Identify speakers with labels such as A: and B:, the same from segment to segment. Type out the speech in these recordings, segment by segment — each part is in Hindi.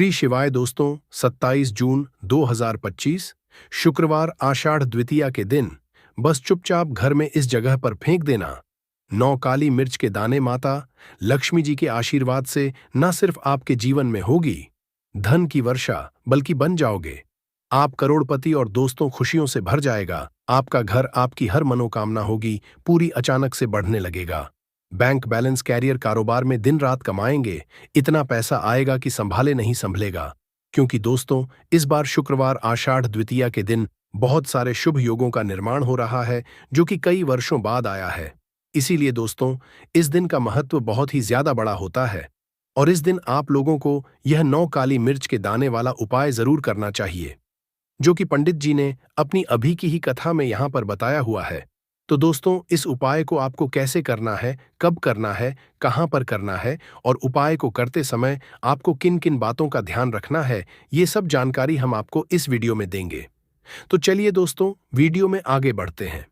A: श्री शिवाय दोस्तों, 27 जून 2025 शुक्रवार आषाढ़ द्वितीया के दिन बस चुपचाप घर में इस जगह पर फेंक देना। 9 काली मिर्च के दाने माता लक्ष्मी जी के आशीर्वाद से न सिर्फ आपके जीवन में होगी धन की वर्षा, बल्कि बन जाओगे आप करोड़पति और दोस्तों खुशियों से भर जाएगा। आपका घर, आपकी हर मनोकामना होगी पूरी, अचानक से बढ़ने लगेगा। बैंक बैलेंस, कैरियर, कारोबार में दिन रात कमाएंगे, इतना पैसा आएगा कि संभाले नहीं संभलेगा। क्योंकि दोस्तों, इस बार शुक्रवार आषाढ़ द्वितीया के दिन बहुत सारे शुभ योगों का निर्माण हो रहा है, जो कि कई वर्षों बाद आया है। इसीलिए दोस्तों, इस दिन का महत्व बहुत ही ज्यादा बड़ा होता है और इस दिन आप लोगों को यह 9 काली मिर्च के दाने वाला उपाय जरूर करना चाहिए, जो कि पंडित जी ने अपनी अभी की ही कथा में यहां पर बताया हुआ है। तो दोस्तों, इस उपाय को आपको कैसे करना है, कब करना है, कहां पर करना है और उपाय को करते समय आपको किन किन बातों का ध्यान रखना है, ये सब जानकारी हम आपको इस वीडियो में देंगे। तो चलिए दोस्तों, वीडियो में आगे बढ़ते हैं।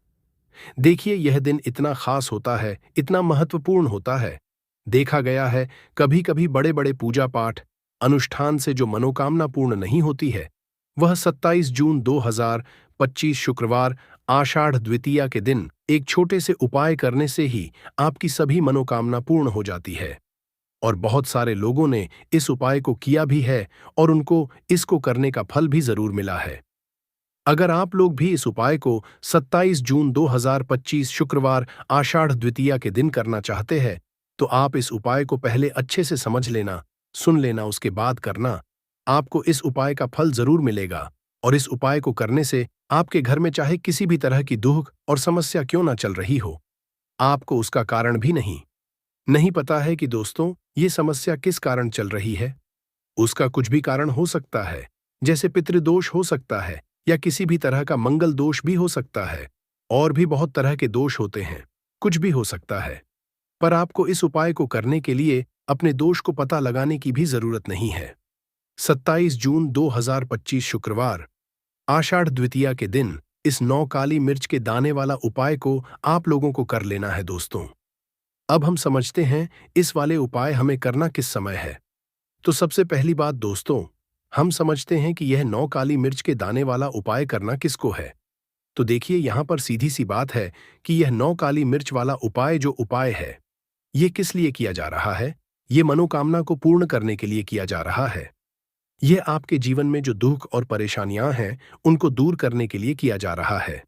A: देखिए, यह दिन इतना खास होता है, इतना महत्वपूर्ण होता है। देखा गया है कभी कभी बड़े बड़े पूजा पाठ अनुष्ठान से जो मनोकामना पूर्ण नहीं होती है, वह 27 जून 2025 शुक्रवार आषाढ़ द्वितीया के दिन एक छोटे से उपाय करने से ही आपकी सभी मनोकामना पूर्ण हो जाती है। और बहुत सारे लोगों ने इस उपाय को किया भी है और उनको इसको करने का फल भी जरूर मिला है। अगर आप लोग भी इस उपाय को 27 जून 2025 शुक्रवार आषाढ़ द्वितीया के दिन करना चाहते हैं, तो आप इस उपाय को पहले अच्छे से समझ लेना, सुन लेना, उसके बाद करना। आपको इस उपाय का फल जरूर मिलेगा और इस उपाय को करने से आपके घर में चाहे किसी भी तरह की दुख और समस्या क्यों ना चल रही हो, आपको उसका कारण भी नहीं पता है कि दोस्तों ये समस्या किस कारण चल रही है। उसका कुछ भी कारण हो सकता है, जैसे पितृदोष हो सकता है या किसी भी तरह का मंगल दोष भी हो सकता है, और भी बहुत तरह के दोष होते हैं, कुछ भी हो सकता है। पर आपको इस उपाय को करने के लिए अपने दोष को पता लगाने की भी जरूरत नहीं है। 27 जून 2025 शुक्रवार आषाढ़ द्वितीया के दिन इस 9 काली मिर्च के दाने वाला उपाय को आप लोगों को कर लेना है दोस्तों। अब हम समझते हैं इस वाले उपाय हमें करना किस समय है। तो सबसे पहली बात दोस्तों, हम समझते हैं कि यह 9 काली मिर्च के दाने वाला उपाय करना किसको है। तो देखिए, यहां पर सीधी सी बात है कि यह 9 काली मिर्च वाला उपाय जो उपाय है, ये किस लिए किया जा रहा है। ये मनोकामना को पूर्ण करने के लिए किया जा रहा है। यह आपके जीवन में जो दुख और परेशानियां हैं, उनको दूर करने के लिए किया जा रहा है।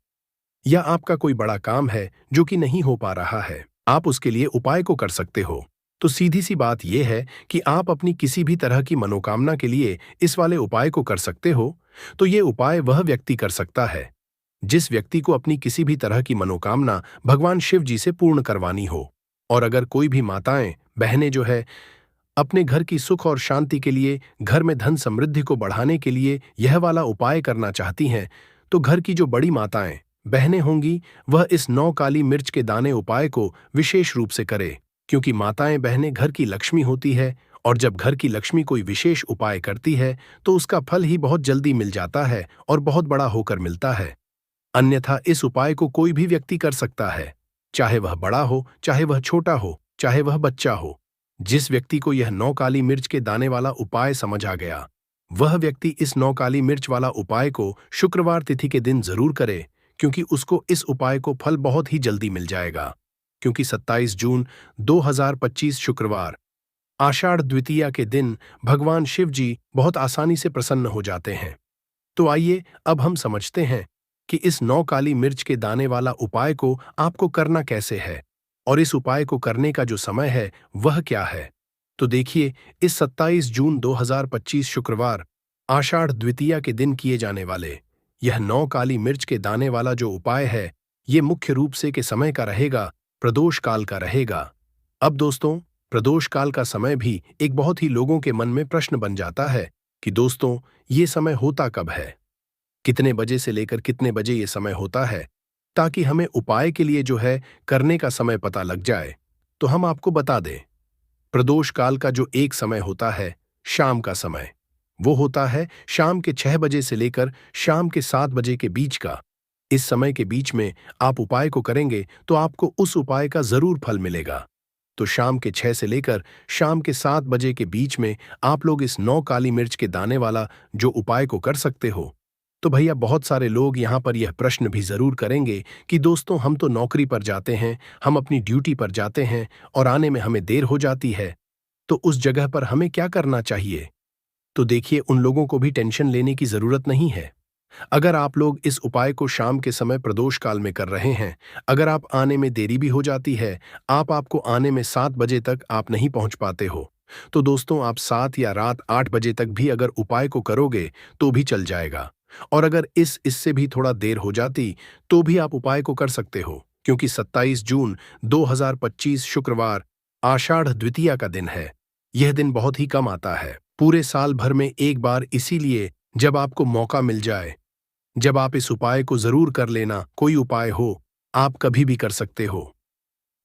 A: या आपका कोई बड़ा काम है जो कि नहीं हो पा रहा है, आप उसके लिए उपाय को कर सकते हो। तो सीधी सी बात यह है कि आप अपनी किसी भी तरह की मनोकामना के लिए इस वाले उपाय को कर सकते हो। तो ये उपाय वह व्यक्ति कर सकता है जिस व्यक्ति को अपनी किसी भी तरह की मनोकामना भगवान शिव जी से पूर्ण करवानी हो। और अगर कोई भी माताएं, बहनें जो है अपने घर की सुख और शांति के लिए, घर में धन समृद्धि को बढ़ाने के लिए यह वाला उपाय करना चाहती हैं, तो घर की जो बड़ी माताएं, बहनें होंगी, वह इस 9 काली मिर्च के दाने उपाय को विशेष रूप से करे। क्योंकि माताएं, बहनें घर की लक्ष्मी होती है और जब घर की लक्ष्मी कोई विशेष उपाय करती है तो उसका फल ही बहुत जल्दी मिल जाता है और बहुत बड़ा होकर मिलता है। अन्यथा इस उपाय को कोई भी व्यक्ति कर सकता है, चाहे वह बड़ा हो, चाहे वह छोटा हो, चाहे वह बच्चा हो। जिस व्यक्ति को यह 9 काली मिर्च के दाने वाला उपाय समझ आ गया, वह व्यक्ति इस 9 काली मिर्च वाला उपाय को शुक्रवार तिथि के दिन जरूर करे, क्योंकि उसको इस उपाय को फल बहुत ही जल्दी मिल जाएगा। क्योंकि 27 जून 2025 शुक्रवार आषाढ़ द्वितीया के दिन भगवान शिव जी बहुत आसानी से प्रसन्न हो जाते हैं। तो आइए अब हम समझते हैं कि इस 9 काली मिर्च के दाने वाला उपाय को आपको करना कैसे है और इस उपाय को करने का जो समय है वह क्या है। तो देखिए, इस 27 जून 2025 शुक्रवार आषाढ़ द्वितीया के दिन किए जाने वाले यह 9 काली मिर्च के दाने वाला जो उपाय है, ये मुख्य रूप से के समय का रहेगा, प्रदोष काल का रहेगा। अब दोस्तों, प्रदोष काल का समय भी एक बहुत ही लोगों के मन में प्रश्न बन जाता है कि दोस्तों ये समय होता कब है, कितने बजे से लेकर कितने बजे ये समय होता है, ताकि हमें उपाय के लिए जो है करने का समय पता लग जाए। तो हम आपको बता दें, प्रदोष काल का जो एक समय होता है, शाम का समय, वो होता है शाम के 6 बजे से लेकर शाम के 7 बजे के बीच का। इस समय के बीच में आप उपाय को करेंगे तो आपको उस उपाय का जरूर फल मिलेगा। तो शाम के 6 से लेकर शाम के 7 बजे के बीच में आप लोग इस 9 काली मिर्च के दाने वाला जो उपाय को कर सकते हो। तो भैया बहुत सारे लोग यहाँ पर यह प्रश्न भी जरूर करेंगे कि दोस्तों हम तो नौकरी पर जाते हैं, हम अपनी ड्यूटी पर जाते हैं और आने में हमें देर हो जाती है, तो उस जगह पर हमें क्या करना चाहिए? तो देखिए, उन लोगों को भी टेंशन लेने की जरूरत नहीं है। अगर आप लोग इस उपाय को शाम के समय प्रदोष काल में कर रहे हैं, अगर आप आने में देरी भी हो जाती है, आपको आने में 7 बजे तक आप नहीं पहुंच पाते हो, तो दोस्तों आप 7 या रात 8 बजे तक भी अगर उपाय को करोगे तो भी चल जाएगा। और अगर इससे भी थोड़ा देर हो जाती तो भी आप उपाय को कर सकते हो, क्योंकि 27 जून 2025 शुक्रवार आषाढ़ द्वितीया का दिन है। यह दिन बहुत ही कम आता है, पूरे साल भर में एक बार, इसीलिए जब आपको मौका मिल जाए, जब आप इस उपाय को जरूर कर लेना। कोई उपाय हो, आप कभी भी कर सकते हो।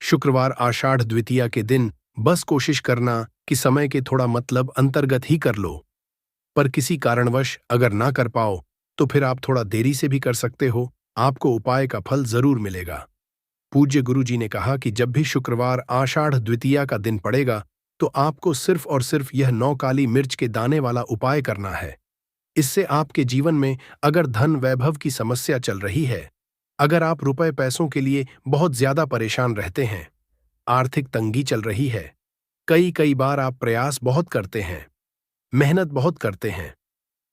A: शुक्रवार आषाढ़ द्वितीया के दिन बस कोशिश करना कि समय के थोड़ा मतलब अंतर्गत ही कर लो। पर किसी कारणवश अगर ना कर पाओ तो फिर आप थोड़ा देरी से भी कर सकते हो, आपको उपाय का फल जरूर मिलेगा। पूज्य गुरु जी ने कहा कि जब भी शुक्रवार आषाढ़ द्वितीया का दिन पड़ेगा तो आपको सिर्फ और सिर्फ यह 9 काली मिर्च के दाने वाला उपाय करना है। इससे आपके जीवन में अगर धन वैभव की समस्या चल रही है, अगर आप रुपए पैसों के लिए बहुत ज्यादा परेशान रहते हैं, आर्थिक तंगी चल रही है, कई कई बार आप प्रयास बहुत करते हैं, मेहनत बहुत करते हैं,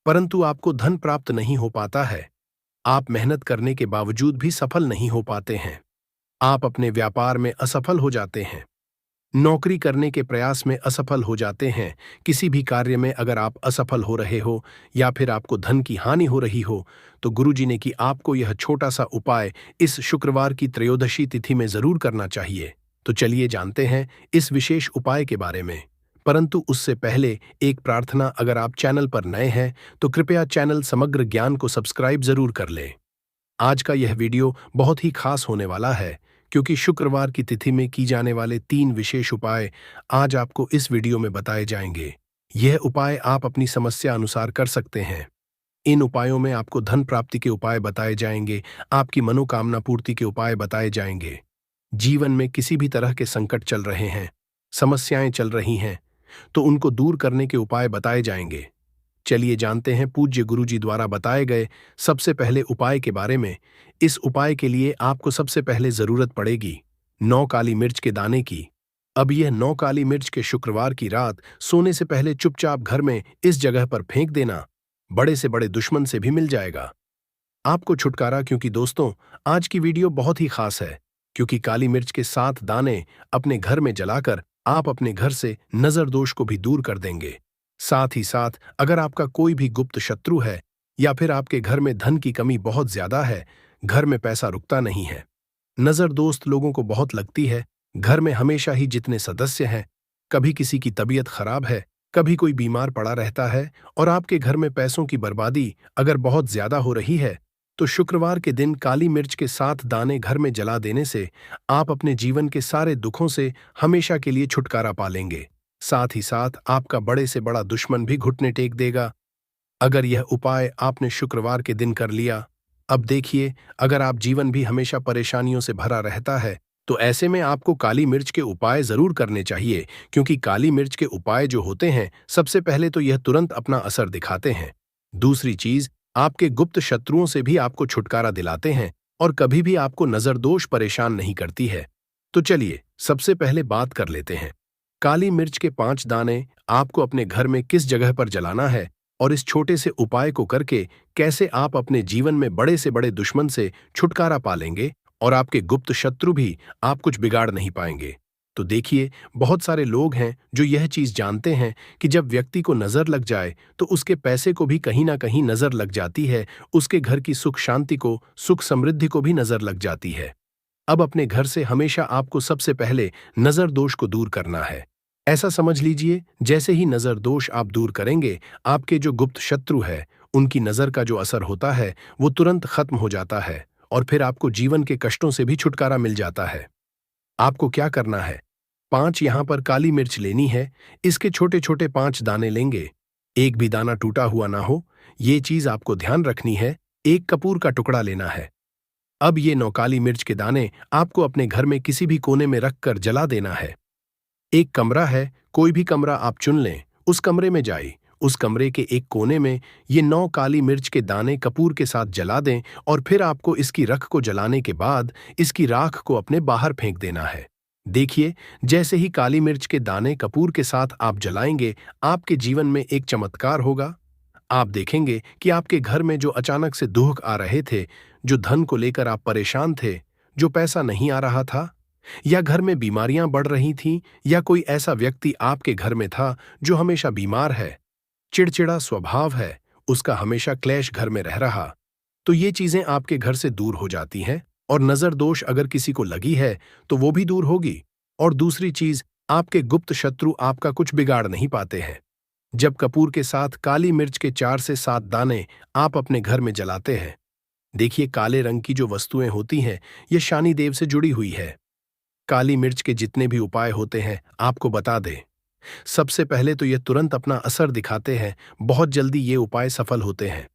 A: परंतु आपको धन प्राप्त नहीं हो पाता है, आप मेहनत करने के बावजूद भी सफल नहीं हो पाते हैं, आप अपने व्यापार में असफल हो जाते हैं, नौकरी करने के प्रयास में असफल हो जाते हैं, किसी भी कार्य में अगर आप असफल हो रहे हो या फिर आपको धन की हानि हो रही हो, तो गुरुजी ने कि आपको यह छोटा सा उपाय इस शुक्रवार की त्रयोदशी तिथि में जरूर करना चाहिए। तो चलिए जानते हैं इस विशेष उपाय के बारे में। परंतु उससे पहले एक प्रार्थना, अगर आप चैनल पर नए हैं तो कृपया चैनल समग्र ज्ञान को सब्सक्राइब जरूर कर लें। आज का यह वीडियो बहुत ही खास होने वाला है, क्योंकि शुक्रवार की तिथि में की जाने वाले 3 विशेष उपाय आज आपको इस वीडियो में बताए जाएंगे। यह उपाय आप अपनी समस्या अनुसार कर सकते हैं। इन उपायों में आपको धन प्राप्ति के उपाय बताए जाएंगे, आपकी मनोकामना पूर्ति के उपाय बताए जाएंगे। जीवन में किसी भी तरह के संकट चल रहे हैं, समस्याएं चल रही हैं, तो उनको दूर करने के उपाय बताए जाएंगे। चलिए जानते हैं पूज्य गुरुजी द्वारा बताए गए सबसे पहले उपाय के बारे में। इस उपाय के लिए आपको सबसे पहले जरूरत पड़ेगी 9 काली मिर्च के दाने की। अब यह 9 काली मिर्च के शुक्रवार की रात सोने से पहले चुपचाप घर में इस जगह पर फेंक देना, बड़े से बड़े दुश्मन से भी मिल जाएगा आपको छुटकारा। क्योंकि दोस्तों आज की वीडियो बहुत ही खास है, क्योंकि काली मिर्च के 7 दाने अपने घर में जलाकर आप अपने घर से नजर दोष को भी दूर कर देंगे। साथ ही साथ अगर आपका कोई भी गुप्त शत्रु है या फिर आपके घर में धन की कमी बहुत ज्यादा है, घर में पैसा रुकता नहीं है, नजर दोस्त लोगों को बहुत लगती है, घर में हमेशा ही जितने सदस्य हैं, कभी किसी की तबीयत खराब है, कभी कोई बीमार पड़ा रहता है और आपके घर में पैसों की बर्बादी अगर बहुत ज्यादा हो रही है, तो शुक्रवार के दिन काली मिर्च के 7 दाने घर में जला देने से आप अपने जीवन के सारे दुखों से हमेशा के लिए छुटकारा पा लेंगे। साथ ही साथ आपका बड़े से बड़ा दुश्मन भी घुटने टेक देगा अगर यह उपाय आपने शुक्रवार के दिन कर लिया। अब देखिए, अगर आप जीवन भी हमेशा परेशानियों से भरा रहता है, तो ऐसे में आपको काली मिर्च के उपाय जरूर करने चाहिए, क्योंकि काली मिर्च के उपाय जो होते हैं, सबसे पहले तो यह तुरंत अपना असर दिखाते हैं। दूसरी चीज, आपके गुप्त शत्रुओं से भी आपको छुटकारा दिलाते हैं और कभी भी आपको नजरदोष परेशान नहीं करती है। तो चलिए सबसे पहले बात कर लेते हैं काली मिर्च के 5 दाने आपको अपने घर में किस जगह पर जलाना है और इस छोटे से उपाय को करके कैसे आप अपने जीवन में बड़े से बड़े दुश्मन से छुटकारा पा लेंगे और आपके गुप्त शत्रु भी आप कुछ बिगाड़ नहीं पाएंगे। तो देखिए, बहुत सारे लोग हैं जो यह चीज जानते हैं कि जब व्यक्ति को नजर लग जाए तो उसके पैसे को भी कहीं ना कहीं नजर लग जाती है, उसके घर की सुख शांति को, सुख समृद्धि को भी नजर लग जाती है। अब अपने घर से हमेशा आपको सबसे पहले नजर दोष को दूर करना है। ऐसा समझ लीजिए, जैसे ही नजर दोष आप दूर करेंगे, आपके जो गुप्त शत्रु है उनकी नजर का जो असर होता है वो तुरंत खत्म हो जाता है और फिर आपको जीवन के कष्टों से भी छुटकारा मिल जाता है। आपको क्या करना है, 5 यहां पर काली मिर्च लेनी है, इसके छोटे छोटे 5 दाने लेंगे, एक भी दाना टूटा हुआ ना हो, ये चीज आपको ध्यान रखनी है। एक कपूर का टुकड़ा लेना है। अब ये 9 काली मिर्च के दाने आपको अपने घर में किसी भी कोने में रखकर जला देना है। एक कमरा है, कोई भी कमरा आप चुन लें, उस कमरे में जाइए। उस कमरे के एक कोने में ये 9 काली मिर्च के दाने कपूर के साथ जला दें और फिर आपको इसकी रख को जलाने के बाद इसकी राख को अपने बाहर फेंक देना है। देखिए, जैसे ही काली मिर्च के दाने कपूर के साथ आप जलाएंगे, आपके जीवन में एक चमत्कार होगा। आप देखेंगे कि आपके घर में जो अचानक से दुख आ रहे थे, जो धन को लेकर आप परेशान थे, जो पैसा नहीं आ रहा था, या घर में बीमारियां बढ़ रही थीं, या कोई ऐसा व्यक्ति आपके घर में था जो हमेशा बीमार है, चिड़चिड़ा स्वभाव है, उसका हमेशा क्लेश घर में रह रहा, तो ये चीजें आपके घर से दूर हो जाती हैं। और नजर दोष अगर किसी को लगी है तो वो भी दूर होगी। और दूसरी चीज, आपके गुप्त शत्रु आपका कुछ बिगाड़ नहीं पाते हैं। जब कपूर के साथ काली मिर्च के 4 से 7 दाने आप अपने घर में जलाते हैं, देखिए काले रंग की जो वस्तुएं होती हैं, ये शनि देव से जुड़ी हुई है। काली मिर्च के जितने भी उपाय होते हैं आपको बता दें। सबसे पहले तो ये तुरंत अपना असर दिखाते हैं, बहुत जल्दी ये उपाय सफल होते हैं।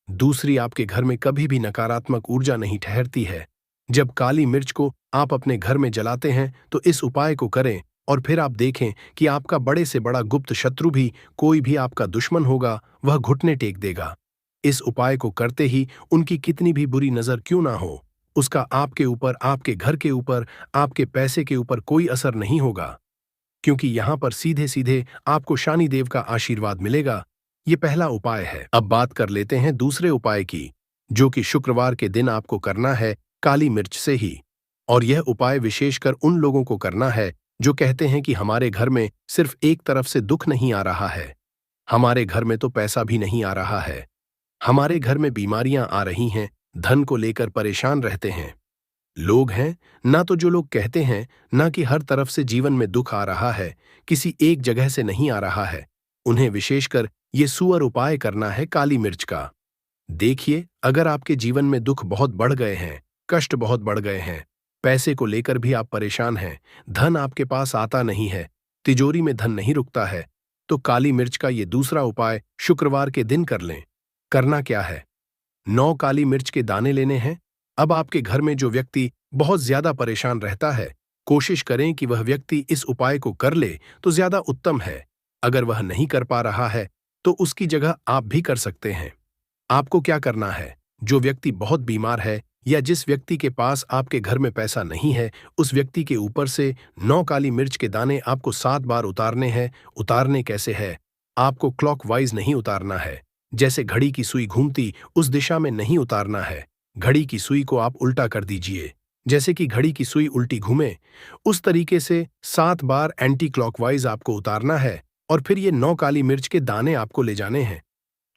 A: दूसरी, आपके घर में कभी भी नकारात्मक ऊर्जा नहीं ठहरती है। जब काली मिर्च को आप अपने घर में जलाते हैं तो इस उपाय को करें और फिर आप देखें कि आपका बड़े से बड़ा गुप्त शत्रु भी, कोई भी आपका दुश्मन होगा, वह घुटने टेक देगा। इस उपाय को करते ही उनकी कितनी भी बुरी नजर क्यों ना हो, उसका आपके ऊपर, आपके घर के ऊपर, आपके पैसे के ऊपर कोई असर नहीं होगा, क्योंकि यहां पर सीधे सीधे आपको शनि देव का आशीर्वाद मिलेगा। ये पहला उपाय है। अब बात कर लेते हैं दूसरे उपाय की, जो कि शुक्रवार के दिन आपको करना है काली मिर्च से ही। और यह उपाय विशेषकर उन लोगों को करना है जो कहते हैं कि हमारे घर में सिर्फ एक तरफ से दुख नहीं आ रहा है, हमारे घर में तो पैसा भी नहीं आ रहा है, हमारे घर में बीमारियां आ रही हैं, धन को लेकर परेशान रहते हैं। लोग हैं ना, तो जो लोग कहते हैं ना कि हर तरफ से जीवन में दुख आ रहा है, किसी एक जगह से नहीं आ रहा है, उन्हें विशेषकर ये सुअर उपाय करना है काली मिर्च का। देखिए, अगर आपके जीवन में दुख बहुत बढ़ गए हैं, कष्ट बहुत बढ़ गए हैं, पैसे को लेकर भी आप परेशान हैं, धन आपके पास आता नहीं है, तिजोरी में धन नहीं रुकता है, तो काली मिर्च का ये दूसरा उपाय शुक्रवार के दिन कर लें। करना क्या है? 9 काली मिर्च के दाने लेने हैं। अब आपके घर में जो व्यक्ति बहुत ज्यादा परेशान रहता है, कोशिश करें कि वह व्यक्ति इस उपाय को कर ले तो ज्यादा उत्तम है। अगर वह नहीं कर पा रहा है तो उसकी जगह आप भी कर सकते हैं। आपको क्या करना है? जो व्यक्ति बहुत बीमार है या जिस व्यक्ति के पास आपके घर में पैसा नहीं है, उस व्यक्ति के ऊपर से 9 काली मिर्च के दाने आपको 7 बार उतारने हैं। उतारने कैसे है? आपको क्लॉकवाइज नहीं उतारना है, जैसे घड़ी की सुई घूमती उस दिशा में नहीं उतारना है। घड़ी की सुई को आप उल्टा कर दीजिए, जैसे कि घड़ी की सुई उल्टी घूमे, उस तरीके से 7 बार एंटी क्लॉकवाइज आपको उतारना है। और फिर ये 9 काली मिर्च के दाने आपको ले जाने हैं।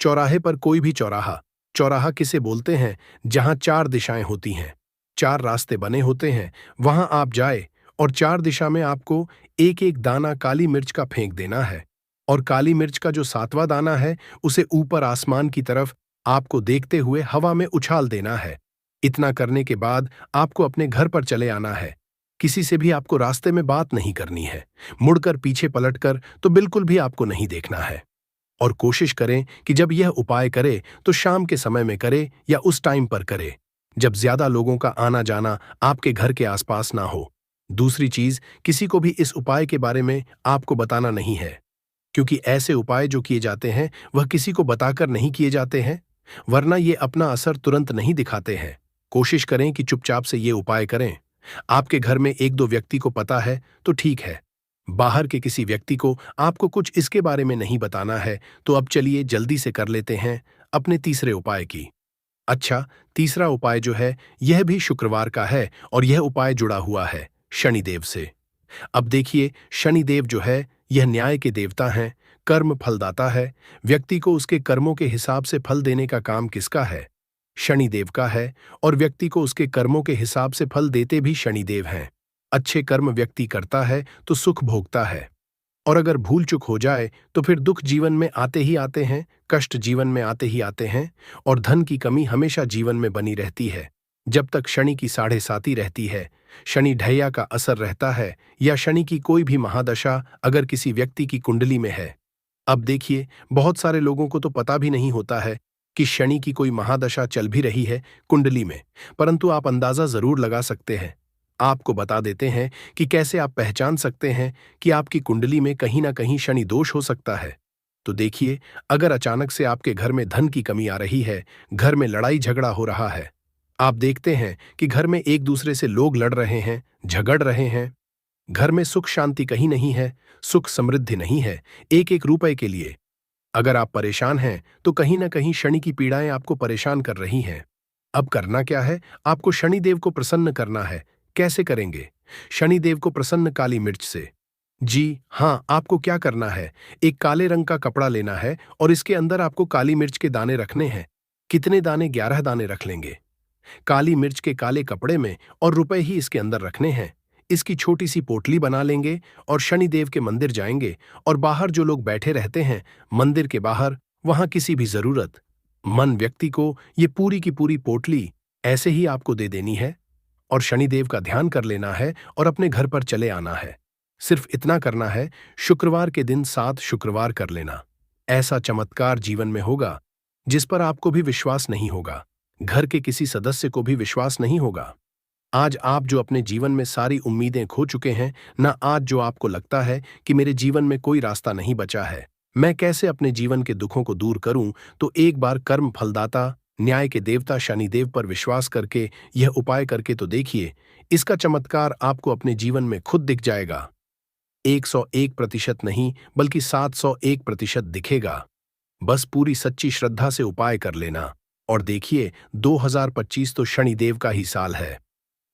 A: चौराहे पर, कोई भी चौराहा, चौराहा किसे बोलते हैं? जहां 4 दिशाएं होती हैं, 4 रास्ते बने होते हैं, वहां आप जाए और 4 दिशा में आपको एक एक दाना काली मिर्च का फेंक देना है। और काली मिर्च का जो 7वां दाना है, उसे ऊपर आसमान की तरफ आपको देखते हुए हवा में उछाल देना है। इतना करने के बाद आपको अपने घर पर चले आना है। किसी से भी आपको रास्ते में बात नहीं करनी है, मुड़कर पीछे पलटकर तो बिल्कुल भी आपको नहीं देखना है। और कोशिश करें कि जब यह उपाय करे तो शाम के समय में करे या उस टाइम पर करे जब ज्यादा लोगों का आना जाना आपके घर के आसपास ना हो। दूसरी चीज, किसी को भी इस उपाय के बारे में आपको बताना नहीं है, क्योंकि ऐसे उपाय जो किए जाते हैं वह किसी को बताकर नहीं किए जाते हैं, वरना ये अपना असर तुरंत नहीं दिखाते हैं। कोशिश करें कि चुपचाप से ये उपाय करें। आपके घर में 1-2 व्यक्ति को पता है तो ठीक है, बाहर के किसी व्यक्ति को आपको कुछ इसके बारे में नहीं बताना है। तो अब चलिए जल्दी से कर लेते हैं अपने तीसरे उपाय की। अच्छा, तीसरा उपाय जो है यह भी शुक्रवार का है और यह उपाय जुड़ा हुआ है शनिदेव से। अब देखिए, शनिदेव जो है यह न्याय के देवता हैं, कर्म फलदाता है। व्यक्ति को उसके कर्मों के हिसाब से फल देने का काम किसका है? शनिदेव का है। और व्यक्ति को उसके कर्मों के हिसाब से फल देते भी शनिदेव हैं। अच्छे कर्म व्यक्ति करता है तो सुख भोगता है, और अगर भूल चूक हो जाए तो फिर दुख जीवन में आते ही आते हैं, कष्ट जीवन में आते ही आते हैं, और धन की कमी हमेशा जीवन में बनी रहती है। जब तक शनि की 7.5 रहती है, शनि ढैया का असर रहता है, या शनि की कोई भी महादशा अगर किसी व्यक्ति की कुंडली में है। अब देखिए, बहुत सारे लोगों को तो पता भी नहीं होता है कि शनि की कोई महादशा चल भी रही है कुंडली में, परंतु आप अंदाजा जरूर लगा सकते हैं। आपको बता देते हैं कि कैसे आप पहचान सकते हैं कि आपकी कुंडली में कहीं ना कहीं शनि दोष हो सकता है। तो देखिए, अगर अचानक से आपके घर में धन की कमी आ रही है, घर में लड़ाई झगड़ा हो रहा है, आप देखते हैं कि घर में एक दूसरे से लोग लड़ रहे हैं, झगड़ रहे हैं, घर में सुख शांति कहीं नहीं है, सुख समृद्धि नहीं है, एक एक रुपए के लिए अगर आप परेशान हैं तो कहीं ना कहीं शनि की पीड़ाएं आपको परेशान कर रही हैं। अब करना क्या है? आपको शनिदेव को प्रसन्न करना है। कैसे करेंगे? शनिदेव को प्रसन्न काली मिर्च से। जी हाँ, आपको क्या करना है? एक काले रंग का कपड़ा लेना है और इसके अंदर आपको काली मिर्च के दाने रखने हैं। कितने दाने? 11 दाने रख लेंगे काली मिर्च के काले कपड़े में, और रुपए ही इसके अंदर रखने हैं। इसकी छोटी सी पोटली बना लेंगे और शनिदेव के मंदिर जाएंगे, और बाहर जो लोग बैठे रहते हैं मंदिर के बाहर, वहां किसी भी जरूरत मन व्यक्ति को ये पूरी की पूरी पोटली ऐसे ही आपको दे देनी है और शनिदेव का ध्यान कर लेना है और अपने घर पर चले आना है। सिर्फ इतना करना है, शुक्रवार के दिन 7 शुक्रवार कर लेना। ऐसा चमत्कार जीवन में होगा जिस पर आपको भी विश्वास नहीं होगा, घर के किसी सदस्य को भी विश्वास नहीं होगा। आज आप जो अपने जीवन में सारी उम्मीदें खो चुके हैं, ना आज जो आपको लगता है कि मेरे जीवन में कोई रास्ता नहीं बचा है, मैं कैसे अपने जीवन के दुखों को दूर करूं, तो एक बार कर्म फलदाता न्याय के देवता शनिदेव पर विश्वास करके यह उपाय करके तो देखिए। इसका चमत्कार आपको अपने जीवन में खुद दिख जाएगा। 101% नहीं बल्कि 701% दिखेगा। बस पूरी सच्ची श्रद्धा से उपाय कर लेना। और देखिए, 2025 तो शनिदेव का ही साल है,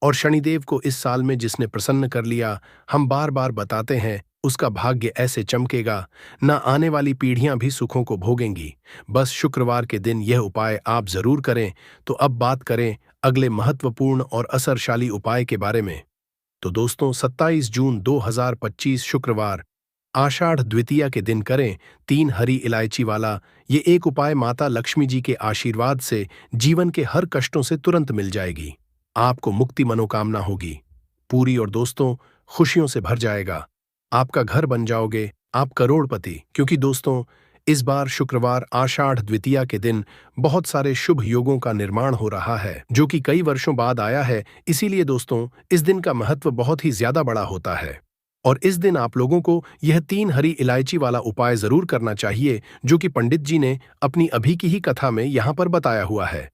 A: और शनिदेव को इस साल में जिसने प्रसन्न कर लिया, हम बार बार बताते हैं, उसका भाग्य ऐसे चमकेगा, न आने वाली पीढ़ियां भी सुखों को भोगेंगी। बस शुक्रवार के दिन यह उपाय आप जरूर करें। तो अब बात करें अगले महत्वपूर्ण और असरशाली उपाय के बारे में। तो दोस्तों, 27 जून 2025 शुक्रवार आषाढ़ द्वितीया के दिन करें 3 हरी इलायची वाला ये एक उपाय। माता लक्ष्मी जी के आशीर्वाद से जीवन के हर कष्टों से तुरंत मिल जाएगी। आपको मुक्ति मनोकामना होगी पूरी, और दोस्तों खुशियों से भर जाएगा। आपका घर बन जाओगे, आप करोड़पति। क्योंकि दोस्तों, इस बार शुक्रवार आषाढ़ द्वितीया के दिन बहुत सारे शुभ योगों का निर्माण हो रहा है, जो कि कई वर्षों बाद आया है। इसीलिए दोस्तों, इस दिन का महत्व बहुत ही ज्यादा बड़ा होता है, और इस दिन आप लोगों को यह 3 हरी इलायची वाला उपाय जरूर करना चाहिए, जो कि पंडित जी ने अपनी अभी की ही कथा में यहां पर बताया हुआ है।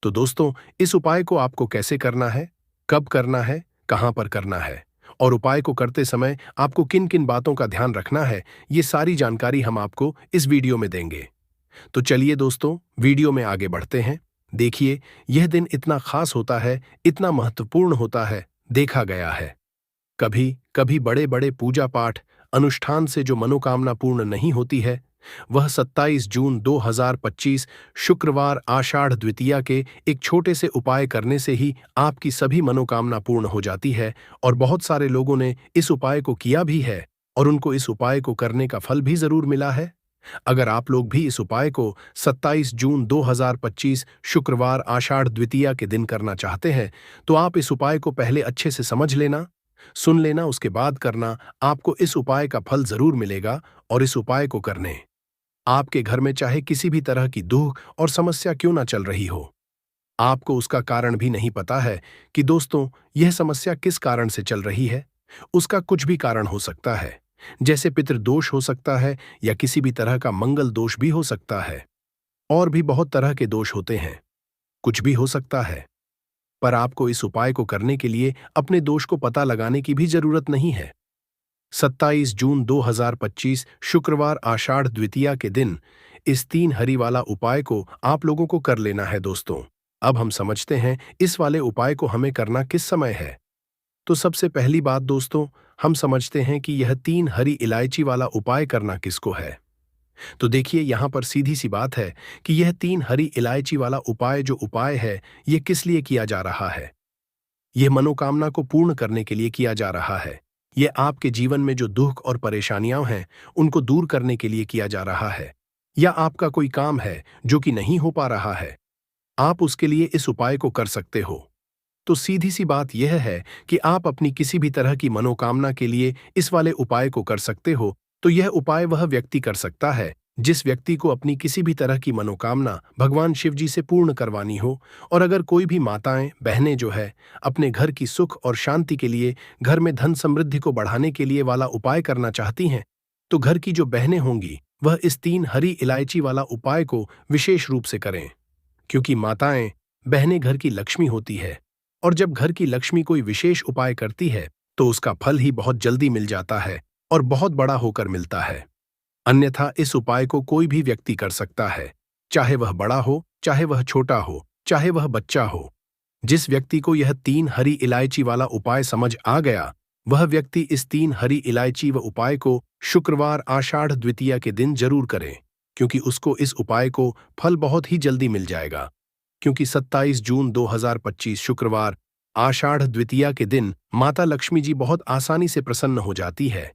A: तो दोस्तों, इस उपाय को आपको कैसे करना है, कब करना है, कहां पर करना है, और उपाय को करते समय आपको किन किन बातों का ध्यान रखना है, ये सारी जानकारी हम आपको इस वीडियो में देंगे। तो चलिए दोस्तों, वीडियो में आगे बढ़ते हैं। देखिए, यह दिन इतना खास होता है, इतना महत्वपूर्ण होता है, देखा गया है कभी कभी बड़े बड़े पूजा पाठ अनुष्ठान से जो मनोकामना पूर्ण नहीं होती है, वह 27 जून 2025 शुक्रवार आषाढ़ द्वितीया के एक छोटे से उपाय करने से ही आपकी सभी मनोकामना पूर्ण हो जाती है। और बहुत सारे लोगों ने इस उपाय को किया भी है, और उनको इस उपाय को करने का फल भी जरूर मिला है। अगर आप लोग भी इस उपाय को 27 जून 2025 शुक्रवार आषाढ़ द्वितीया के दिन करना चाहते हैं, तो आप इस उपाय को पहले अच्छे से समझ लेना, सुन लेना, उसके बाद करना। आपको इस उपाय का फल जरूर मिलेगा। और इस उपाय को करने आपके घर में चाहे किसी भी तरह की दुख और समस्या क्यों ना चल रही हो, आपको उसका कारण भी नहीं पता है कि दोस्तों यह समस्या किस कारण से चल रही है, उसका कुछ भी कारण हो सकता है। जैसे पितृदोष हो सकता है, या किसी भी तरह का मंगल दोष भी हो सकता है, और भी बहुत तरह के दोष होते हैं, कुछ भी हो सकता है। पर आपको इस उपाय को करने के लिए अपने दोष को पता लगाने की भी जरूरत नहीं है। 27 जून 2025 शुक्रवार आषाढ़ द्वितीया के दिन इस 3 हरी वाला उपाय को आप लोगों को कर लेना है। दोस्तों, अब हम समझते हैं इस वाले उपाय को हमें करना किस समय है। तो सबसे पहली बात दोस्तों, हम समझते हैं कि यह 3 हरी इलायची वाला उपाय करना किसको है। तो देखिए, यहां पर सीधी सी बात है कि यह 3 हरी इलायची वाला उपाय जो उपाय है, यह किस लिए किया जा रहा है। यह मनोकामना को पूर्ण करने के लिए किया जा रहा है। यह आपके जीवन में जो दुख और परेशानियां हैं, उनको दूर करने के लिए किया जा रहा है। या आपका कोई काम है जो कि नहीं हो पा रहा है, आप उसके लिए इस उपाय को कर सकते हो। तो सीधी सी बात यह है कि आप अपनी किसी भी तरह की मनोकामना के लिए इस वाले उपाय को कर सकते हो। तो यह उपाय वह व्यक्ति कर सकता है जिस व्यक्ति को अपनी किसी भी तरह की मनोकामना भगवान शिव जी से पूर्ण करवानी हो, और अगर कोई भी माताएं बहनें जो है अपने घर की सुख और शांति के लिए, घर में धन समृद्धि को बढ़ाने के लिए वाला उपाय करना चाहती हैं, तो घर की जो बहनें होंगी वह इस 3 हरी इलायची वाला उपाय को विशेष रूप से करें। क्योंकि माताएं बहनें घर की लक्ष्मी होती है, और जब घर की लक्ष्मी कोई विशेष उपाय करती है तो उसका फल ही बहुत जल्दी मिल जाता है और बहुत बड़ा होकर मिलता है। अन्यथा इस उपाय को कोई भी व्यक्ति कर सकता है, चाहे वह बड़ा हो, चाहे वह छोटा हो, चाहे वह बच्चा हो। जिस व्यक्ति को यह 3 हरी इलायची वाला उपाय समझ आ गया, वह व्यक्ति इस 3 हरी इलायची व उपाय को शुक्रवार आषाढ़ द्वितीया के दिन जरूर करे, क्योंकि उसको इस उपाय को फल बहुत ही जल्दी मिल जाएगा। क्योंकि 27 जून 2025 शुक्रवार आषाढ़ द्वितीया के दिन माता लक्ष्मी जी बहुत आसानी से प्रसन्न हो जाती है।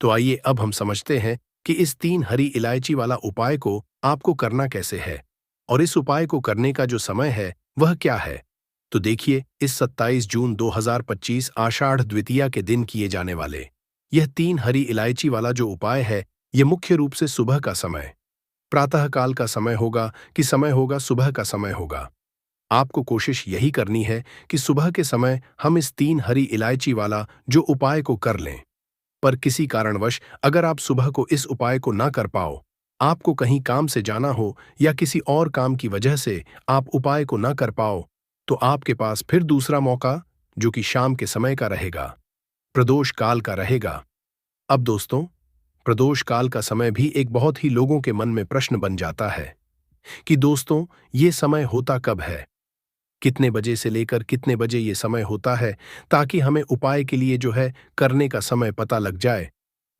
A: तो आइए अब हम समझते हैं कि इस 3 हरी इलायची वाला उपाय को आपको करना कैसे है, और इस उपाय को करने का जो समय है वह क्या है। तो देखिए, इस 27 जून 2025 आषाढ़ द्वितीया के दिन किए जाने वाले यह 3 हरी इलायची वाला जो उपाय है, यह मुख्य रूप से सुबह का समय, प्रातःकाल का समय होगा कि समय होगा सुबह का समय होगा। आपको कोशिश यही करनी है कि सुबह के समय हम इस 3 हरी इलायची वाला जो उपाय को कर लें। पर किसी कारणवश अगर आप सुबह को इस उपाय को ना कर पाओ, आपको कहीं काम से जाना हो या किसी और काम की वजह से आप उपाय को ना कर पाओ, तो आपके पास फिर दूसरा मौका, जो कि शाम के समय का रहेगा, प्रदोष काल का रहेगा। अब दोस्तों, प्रदोष काल का समय भी एक बहुत ही लोगों के मन में प्रश्न बन जाता है कि दोस्तों, ये समय होता कब है, कितने बजे से लेकर कितने बजे ये समय होता है, ताकि हमें उपाय के लिए जो है करने का समय पता लग जाए।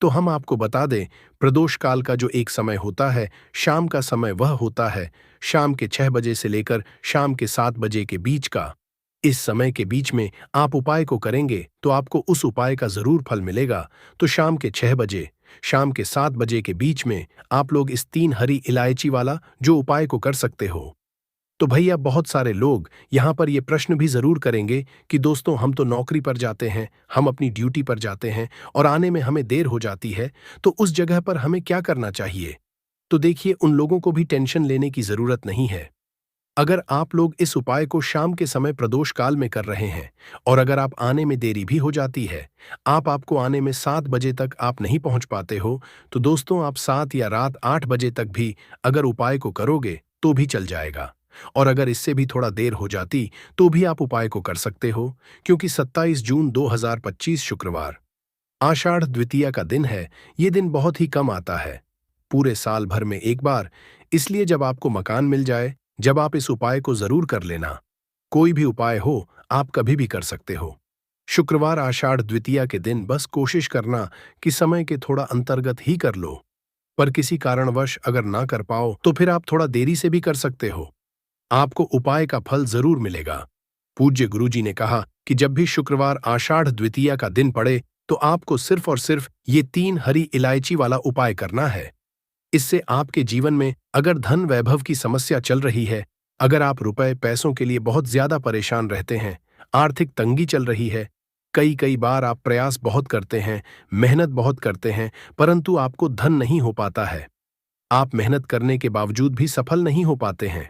A: तो हम आपको बता दें, प्रदोष काल का जो एक समय होता है, शाम का समय, वह होता है शाम के 6 बजे से लेकर शाम के 7 बजे के बीच का। इस समय के बीच में आप उपाय को करेंगे तो आपको उस उपाय का जरूर फल मिलेगा। तो शाम के 6 बजे, शाम के 7 बजे के बीच में आप लोग इस 3 हरी इलायची वाला जो उपाय को कर सकते हो। तो भैया, बहुत सारे लोग यहाँ पर ये प्रश्न भी जरूर करेंगे कि दोस्तों, हम तो नौकरी पर जाते हैं, हम अपनी ड्यूटी पर जाते हैं और आने में हमें देर हो जाती है, तो उस जगह पर हमें क्या करना चाहिए। तो देखिए, उन लोगों को भी टेंशन लेने की जरूरत नहीं है। अगर आप लोग इस उपाय को शाम के समय प्रदोष काल में कर रहे हैं, और अगर आप आने में देरी भी हो जाती है, आपको आने में 7 बजे तक आप नहीं पहुंच पाते हो, तो दोस्तों आप 7 या रात 8 बजे तक भी अगर उपाय को करोगे तो भी चल जाएगा। और अगर इससे भी थोड़ा देर हो जाती तो भी आप उपाय को कर सकते हो, क्योंकि 27 जून 2025 शुक्रवार आषाढ़ द्वितीया का दिन है। ये दिन बहुत ही कम आता है, पूरे साल भर में एक बार। इसलिए जब आपको मकान मिल जाए, जब आप इस उपाय को जरूर कर लेना। कोई भी उपाय हो, आप कभी भी कर सकते हो। शुक्रवार आषाढ़ द्वितीया के दिन बस कोशिश करना कि समय के थोड़ा अंतर्गत ही कर लो। पर किसी कारणवश अगर ना कर पाओ तो फिर आप थोड़ा देरी से भी कर सकते हो, आपको उपाय का फल जरूर मिलेगा। पूज्य गुरुजी ने कहा कि जब भी शुक्रवार आषाढ़ द्वितीया का दिन पड़े तो आपको सिर्फ और सिर्फ ये 3 हरी इलायची वाला उपाय करना है। इससे आपके जीवन में अगर धन वैभव की समस्या चल रही है, अगर आप रुपए पैसों के लिए बहुत ज्यादा परेशान रहते हैं, आर्थिक तंगी चल रही है, कई कई बार आप प्रयास बहुत करते हैं, मेहनत बहुत करते हैं, परंतु आपको धन नहीं हो पाता है, आप मेहनत करने के बावजूद भी सफल नहीं हो पाते हैं,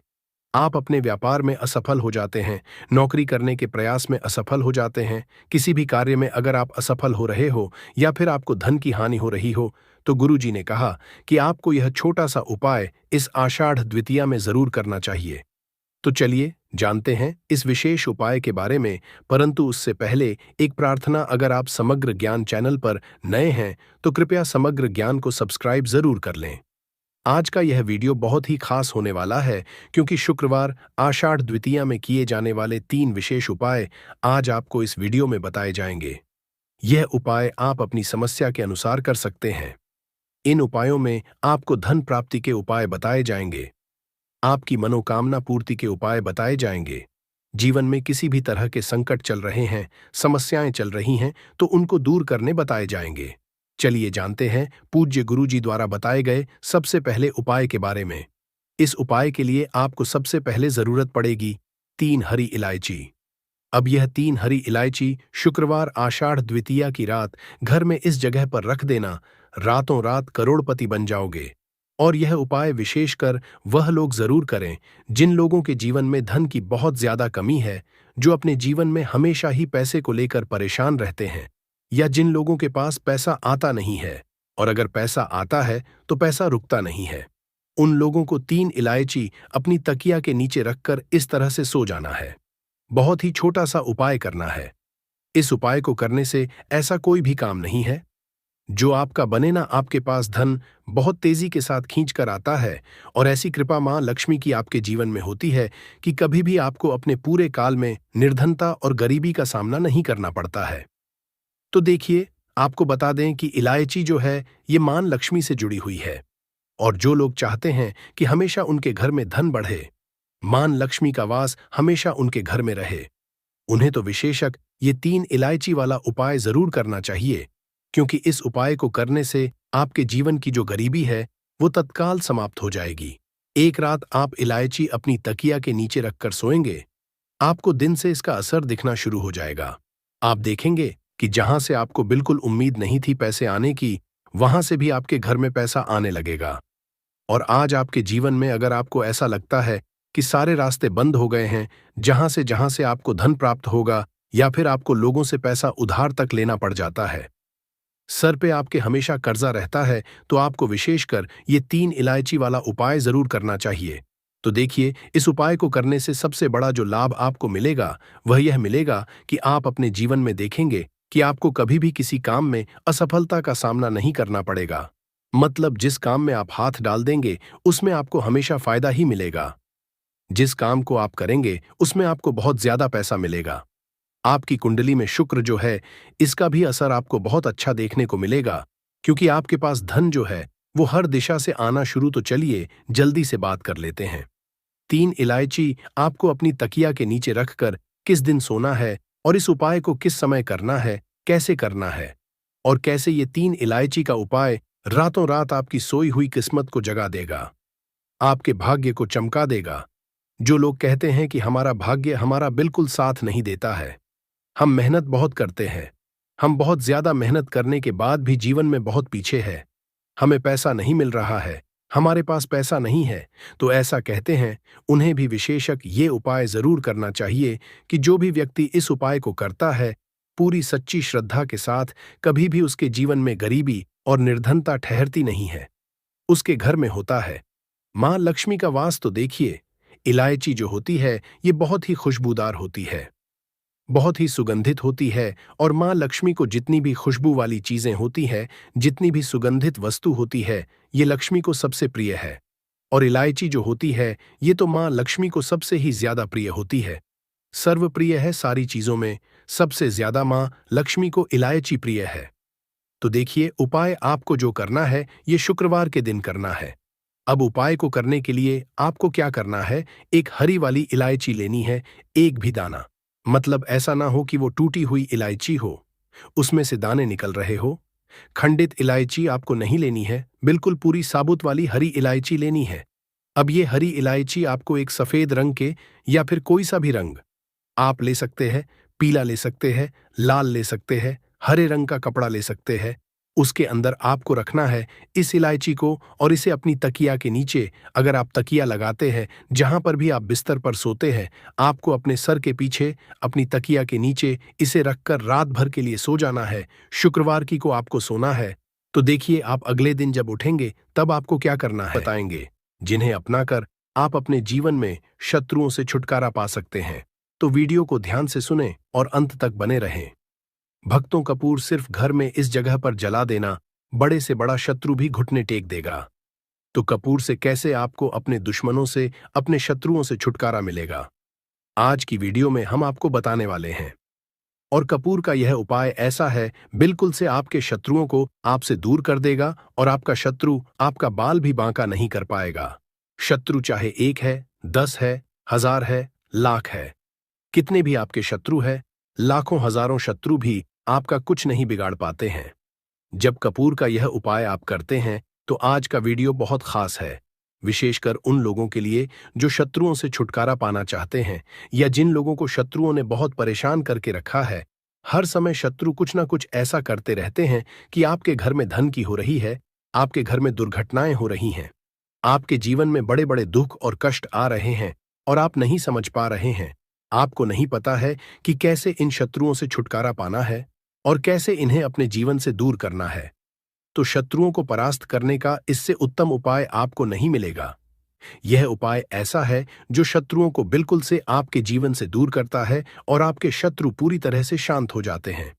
A: आप अपने व्यापार में असफल हो जाते हैं, नौकरी करने के प्रयास में असफल हो जाते हैं, किसी भी कार्य में अगर आप असफल हो रहे हो या फिर आपको धन की हानि हो रही हो, तो गुरुजी ने कहा कि आपको यह छोटा सा उपाय इस आषाढ़ द्वितीया में जरूर करना चाहिए। तो चलिए जानते हैं इस विशेष उपाय के बारे में, परंतु उससे पहले एक प्रार्थना। अगर आप समग्र ज्ञान चैनल पर नए हैं तो कृपया समग्र ज्ञान को सब्सक्राइब जरूर कर लें। आज का यह वीडियो बहुत ही खास होने वाला है, क्योंकि शुक्रवार आषाढ़ द्वितीया में किए जाने वाले 3 विशेष उपाय आज आपको इस वीडियो में बताए जाएंगे। यह उपाय आप अपनी समस्या के अनुसार कर सकते हैं। इन उपायों में आपको धन प्राप्ति के उपाय बताए जाएंगे, आपकी मनोकामना पूर्ति के उपाय बताए जाएंगे। जीवन में किसी भी तरह के संकट चल रहे हैं, समस्याएं चल रही हैं, तो उनको दूर करने बताए जाएंगे। चलिए जानते हैं पूज्य गुरुजी द्वारा बताए गए सबसे पहले उपाय के बारे में। इस उपाय के लिए आपको सबसे पहले जरूरत पड़ेगी 3 हरी इलायची। अब यह 3 हरी इलायची शुक्रवार आषाढ़ द्वितीया की रात घर में इस जगह पर रख देना, रातों रात करोड़पति बन जाओगे। और यह उपाय विशेषकर वह लोग जरूर करें जिन लोगों के जीवन में धन की बहुत ज्यादा कमी है, जो अपने जीवन में हमेशा ही पैसे को लेकर परेशान रहते हैं, या जिन लोगों के पास पैसा आता नहीं है, और अगर पैसा आता है तो पैसा रुकता नहीं है। उन लोगों को 3 इलायची अपनी तकिया के नीचे रखकर इस तरह से सो जाना है। बहुत ही छोटा सा उपाय करना है। इस उपाय को करने से ऐसा कोई भी काम नहीं है जो आपका बने ना आपके पास धन बहुत तेजी के साथ खींच कर आता है, और ऐसी कृपा मां लक्ष्मी की आपके जीवन में होती है कि कभी भी आपको अपने पूरे काल में निर्धनता और गरीबी का सामना नहीं करना पड़ता है। तो देखिए, आपको बता दें कि इलायची जो है ये मां लक्ष्मी से जुड़ी हुई है, और जो लोग चाहते हैं कि हमेशा उनके घर में धन बढ़े, मां लक्ष्मी का वास हमेशा उनके घर में रहे, उन्हें तो विशेषक ये 3 इलायची वाला उपाय जरूर करना चाहिए, क्योंकि इस उपाय को करने से आपके जीवन की जो गरीबी है वो तत्काल समाप्त हो जाएगी। एक रात आप इलायची अपनी तकिया के नीचे रखकर सोएंगे, आपको दिन से इसका असर दिखना शुरू हो जाएगा। आप देखेंगे कि जहां से आपको बिल्कुल उम्मीद नहीं थी पैसे आने की, वहां से भी आपके घर में पैसा आने लगेगा। और आज आपके जीवन में अगर आपको ऐसा लगता है कि सारे रास्ते बंद हो गए हैं, जहां से आपको धन प्राप्त होगा, या फिर आपको लोगों से पैसा उधार तक लेना पड़ जाता है, सर पे आपके हमेशा कर्जा रहता है, तो आपको विशेषकर ये 3 इलायची वाला उपाय जरूर करना चाहिए। तो देखिए, इस उपाय को करने से सबसे बड़ा जो लाभ आपको मिलेगा वह यह मिलेगा कि आप अपने जीवन में देखेंगे कि आपको कभी भी किसी काम में असफलता का सामना नहीं करना पड़ेगा। मतलब जिस काम में आप हाथ डाल देंगे उसमें आपको हमेशा फायदा ही मिलेगा। जिस काम को आप करेंगे उसमें आपको बहुत ज्यादा पैसा मिलेगा। आपकी कुंडली में शुक्र जो है, इसका भी असर आपको बहुत अच्छा देखने को मिलेगा, क्योंकि आपके पास धन जो है वो हर दिशा से आना शुरू। तो चलिए जल्दी से बात कर लेते हैं। 3 इलायची आपको अपनी तकिया के नीचे रखकर किस दिन सोना है, और इस उपाय को किस समय करना है, कैसे करना है, और कैसे ये 3 इलायची का उपाय रातों रात आपकी सोई हुई किस्मत को जगा देगा, आपके भाग्य को चमका देगा। जो लोग कहते हैं कि हमारा भाग्य हमारा बिल्कुल साथ नहीं देता है, हम मेहनत बहुत करते हैं, हम बहुत ज्यादा मेहनत करने के बाद भी जीवन में बहुत पीछे है, हमें पैसा नहीं मिल रहा है, हमारे पास पैसा नहीं है, तो ऐसा कहते हैं उन्हें भी विशेषक ये उपाय जरूर करना चाहिए कि जो भी व्यक्ति इस उपाय को करता है पूरी सच्ची श्रद्धा के साथ, कभी भी उसके जीवन में गरीबी और निर्धनता ठहरती नहीं है, उसके घर में होता है मां लक्ष्मी का वास। तो देखिए, इलायची जो होती है ये बहुत ही खुशबूदार होती है, बहुत ही सुगंधित होती है, और मां लक्ष्मी को जितनी भी खुशबू वाली चीजें होती है, जितनी भी सुगंधित वस्तु होती है, ये लक्ष्मी को सबसे प्रिय है। और इलायची जो होती है ये तो मां लक्ष्मी को सबसे ही ज्यादा प्रिय होती है, सर्वप्रिय है सारी चीजों में, सबसे ज्यादा मां लक्ष्मी को इलायची प्रिय है। तो देखिए, उपाय आपको जो करना है ये शुक्रवार के दिन करना है। अब उपाय को करने के लिए आपको क्या करना है, एक हरी वाली इलायची लेनी है, एक भी दाना, मतलब ऐसा ना हो कि वो टूटी हुई इलायची हो, उसमें से दाने निकल रहे हो। खंडित इलायची आपको नहीं लेनी है, बिल्कुल पूरी साबुत वाली हरी इलायची लेनी है। अब ये हरी इलायची आपको एक सफेद रंग के या फिर कोई सा भी रंग आप ले सकते हैं, पीला ले सकते हैं, लाल ले सकते हैं, हरे रंग का कपड़ा ले सकते हैं, उसके अंदर आपको रखना है इस इलायची को, और इसे अपनी तकिया के नीचे, अगर आप तकिया लगाते हैं जहां पर भी आप बिस्तर पर सोते हैं, आपको अपने सर के पीछे अपनी तकिया के नीचे इसे रखकर रात भर के लिए सो जाना है। शुक्रवार की को आपको सोना है। तो देखिए, आप अगले दिन जब उठेंगे तब आपको क्या करना है बताएंगे, जिन्हें अपनाकर आप अपने जीवन में शत्रुओं से छुटकारा पा सकते हैं। तो वीडियो को ध्यान से सुने और अंत तक बने रहें। भक्तों, कपूर सिर्फ घर में इस जगह पर जला देना बड़े से बड़ा शत्रु भी घुटने टेक देगा। तो कपूर से कैसे आपको अपने दुश्मनों से, अपने शत्रुओं से छुटकारा मिलेगा, आज की वीडियो में हम आपको बताने वाले हैं। और कपूर का यह उपाय ऐसा है, बिल्कुल से आपके शत्रुओं को आपसे दूर कर देगा, और आपका शत्रु आपका बाल भी बांका नहीं कर पाएगा। शत्रु चाहे 1 है, 10 है, 1000 है, लाख है, कितने भी आपके शत्रु है, लाखों हजारों शत्रु भी आपका कुछ नहीं बिगाड़ पाते हैं। जब कपूर का यह उपाय आप करते हैं तो आज का वीडियो बहुत खास है, विशेषकर उन लोगों के लिए जो शत्रुओं से छुटकारा पाना चाहते हैं, या जिन लोगों को शत्रुओं ने बहुत परेशान करके रखा है। हर समय शत्रु कुछ ना कुछ ऐसा करते रहते हैं कि आपके घर में धन की हो रही है, आपके घर में दुर्घटनाएं हो रही हैं, आपके जीवन में बड़े बड़े दुख और कष्ट आ रहे हैं और आप नहीं समझ पा रहे हैं। आपको नहीं पता है कि कैसे इन शत्रुओं से छुटकारा पाना है और कैसे इन्हें अपने जीवन से दूर करना है। तो शत्रुओं को परास्त करने का इससे उत्तम उपाय आपको नहीं मिलेगा। यह उपाय ऐसा है जो शत्रुओं को बिल्कुल से आपके जीवन से दूर करता है और आपके शत्रु पूरी तरह से शांत हो जाते हैं।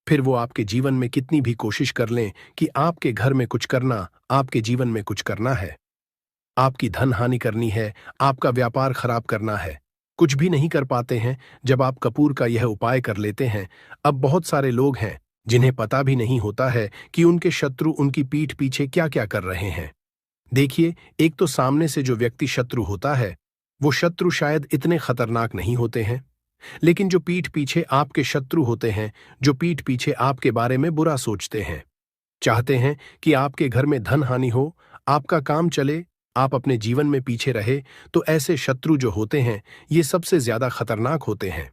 A: फिर वो आपके जीवन में कितनी भी कोशिश कर लें कि आपके घर में कुछ करना, आपके जीवन में कुछ करना है, आपकी धन हानि करनी है, आपका व्यापार खराब करना है, कुछ भी नहीं कर पाते हैं जब आप कपूर का यह उपाय कर लेते हैं। अब बहुत सारे लोग हैं जिन्हें पता भी नहीं होता है कि उनके शत्रु उनकी पीठ पीछे क्या क्या कर रहे हैं। देखिए, एक तो सामने से जो व्यक्ति शत्रु होता है, वो शत्रु शायद इतने खतरनाक नहीं होते हैं, लेकिन जो पीठ पीछे आपके शत्रु होते हैं, जो पीठ पीछे आपके बारे में बुरा सोचते हैं, चाहते हैं कि आपके घर में धन हानि हो, आपका काम चले, आप अपने जीवन में पीछे रहे, तो ऐसे शत्रु जो होते हैं, ये सबसे ज्यादा खतरनाक होते हैं।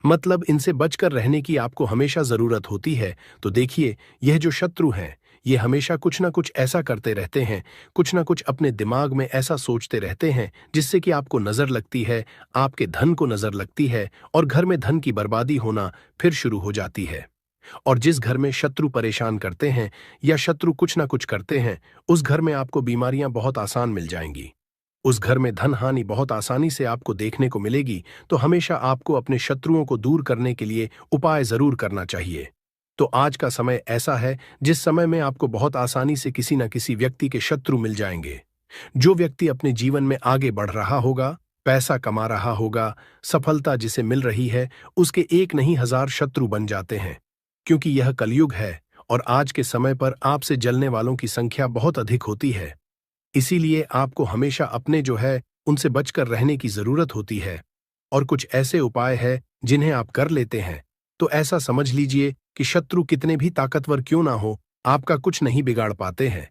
A: मतलब इनसे बचकर रहने की आपको हमेशा जरूरत होती है। तो देखिए, यह जो शत्रु हैं, ये हमेशा कुछ ना कुछ ऐसा करते रहते हैं, कुछ ना कुछ अपने दिमाग में ऐसा सोचते रहते हैं जिससे कि आपको नजर लगती है, आपके धन को नजर लगती है और घर में धन की बर्बादी होना फिर शुरू हो जाती है। और जिस घर में शत्रु परेशान करते हैं या शत्रु कुछ ना कुछ करते हैं, उस घर में आपको बीमारियां बहुत आसान मिल जाएंगी। उस घर में धन हानि बहुत आसानी से आपको देखने को मिलेगी। तो हमेशा आपको अपने शत्रुओं को दूर करने के लिए उपाय जरूर करना चाहिए। तो आज का समय ऐसा है जिस समय में आपको बहुत आसानी से किसी न किसी व्यक्ति के शत्रु मिल जाएंगे। जो व्यक्ति अपने जीवन में आगे बढ़ रहा होगा, पैसा कमा रहा होगा, सफलता जिसे मिल रही है, उसके एक नहीं हजार शत्रु बन जाते हैं। क्योंकि यह कलयुग है और आज के समय पर आपसे जलने वालों की संख्या बहुत अधिक होती है। इसीलिए आपको हमेशा अपने जो है उनसे बचकर रहने की जरूरत होती है। और कुछ ऐसे उपाय है जिन्हें आप कर लेते हैं तो ऐसा समझ लीजिए कि शत्रु कितने भी ताकतवर क्यों ना हो, आपका कुछ नहीं बिगाड़ पाते हैं।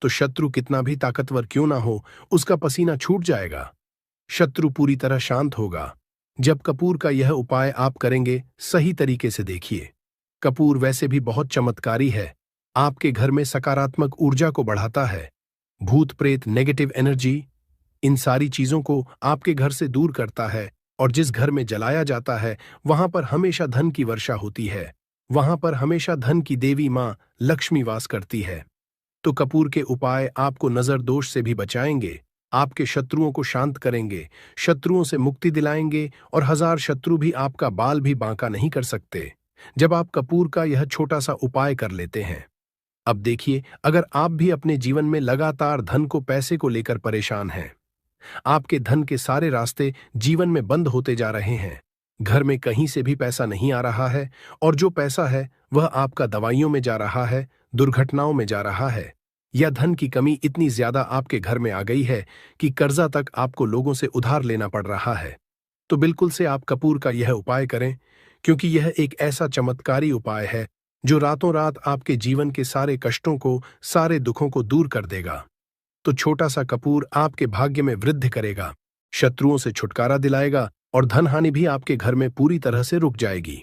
A: तो शत्रु कितना भी ताकतवर क्यों ना हो, उसका पसीना छूट जाएगा, शत्रु पूरी तरह शांत होगा जब कपूर का यह उपाय आप करेंगे। सही तरीके से देखिए, कपूर वैसे भी बहुत चमत्कारी है, आपके घर में सकारात्मक ऊर्जा को बढ़ाता है, भूत प्रेत नेगेटिव एनर्जी, इन सारी चीजों को आपके घर से दूर करता है। और जिस घर में जलाया जाता है वहां पर हमेशा धन की वर्षा होती है, वहां पर हमेशा धन की देवी मां लक्ष्मी वास करती है। तो कपूर के उपाय आपको नजर दोष से भी बचाएंगे, आपके शत्रुओं को शांत करेंगे, शत्रुओं से मुक्ति दिलाएंगे और हजार शत्रु भी आपका बाल भी बांका नहीं कर सकते जब आप कपूर का यह छोटा सा उपाय कर लेते हैं। अब देखिए, अगर आप भी अपने जीवन में लगातार धन को पैसे को लेकर परेशान हैं, आपके धन के सारे रास्ते जीवन में बंद होते जा रहे हैं, घर में कहीं से भी पैसा नहीं आ रहा है और जो पैसा है वह आपका दवाइयों में जा रहा है, दुर्घटनाओं में जा रहा है, या धन की कमी इतनी ज्यादा आपके घर में आ गई है कि कर्जा तक आपको लोगों से उधार लेना पड़ रहा है, तो बिल्कुल से आप कपूर का यह उपाय करें। क्योंकि यह एक ऐसा चमत्कारी उपाय है जो रातों रात आपके जीवन के सारे कष्टों को, सारे दुखों को दूर कर देगा। तो छोटा सा कपूर आपके भाग्य में वृद्धि करेगा, शत्रुओं से छुटकारा दिलाएगा और धन हानि भी आपके घर में पूरी तरह से रुक जाएगी।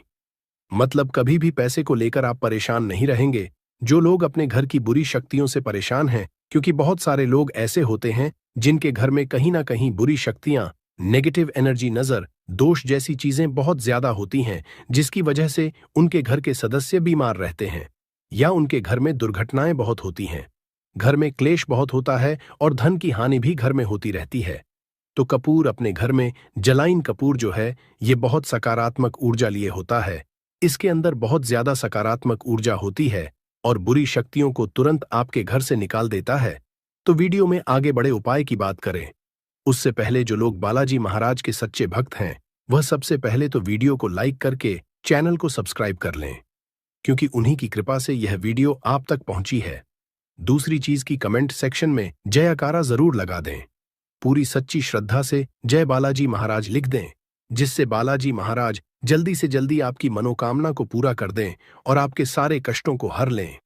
A: मतलब कभी भी पैसे को लेकर आप परेशान नहीं रहेंगे। जो लोग अपने घर की बुरी शक्तियों से परेशान हैं, क्योंकि बहुत सारे लोग ऐसे होते हैं जिनके घर में कहीं ना कहीं बुरी शक्तियां, नेगेटिव एनर्जी, नजर दोष जैसी चीजें बहुत ज्यादा होती हैं, जिसकी वजह से उनके घर के सदस्य बीमार रहते हैं या उनके घर में दुर्घटनाएं बहुत होती हैं, घर में क्लेश बहुत होता है और धन की हानि भी घर में होती रहती है। तो कपूर अपने घर में जलाइन कपूर जो है, ये बहुत सकारात्मक ऊर्जा लिए होता है, इसके अंदर बहुत ज्यादा सकारात्मक ऊर्जा होती है और बुरी शक्तियों को तुरंत आपके घर से निकाल देता है। तो वीडियो में आगे बड़े उपाय की बात करें उससे पहले जो लोग बालाजी महाराज के सच्चे भक्त हैं, वह सबसे पहले तो वीडियो को लाइक करके चैनल को सब्सक्राइब कर लें, क्योंकि उन्हीं की कृपा से यह वीडियो आप तक पहुंची है। दूसरी चीज की कमेंट सेक्शन में जयकारा जरूर लगा दें, पूरी सच्ची श्रद्धा से जय बालाजी महाराज लिख दें, जिससे बालाजी महाराज जल्दी से जल्दी आपकी मनोकामना को पूरा कर दें और आपके सारे कष्टों को हर लें।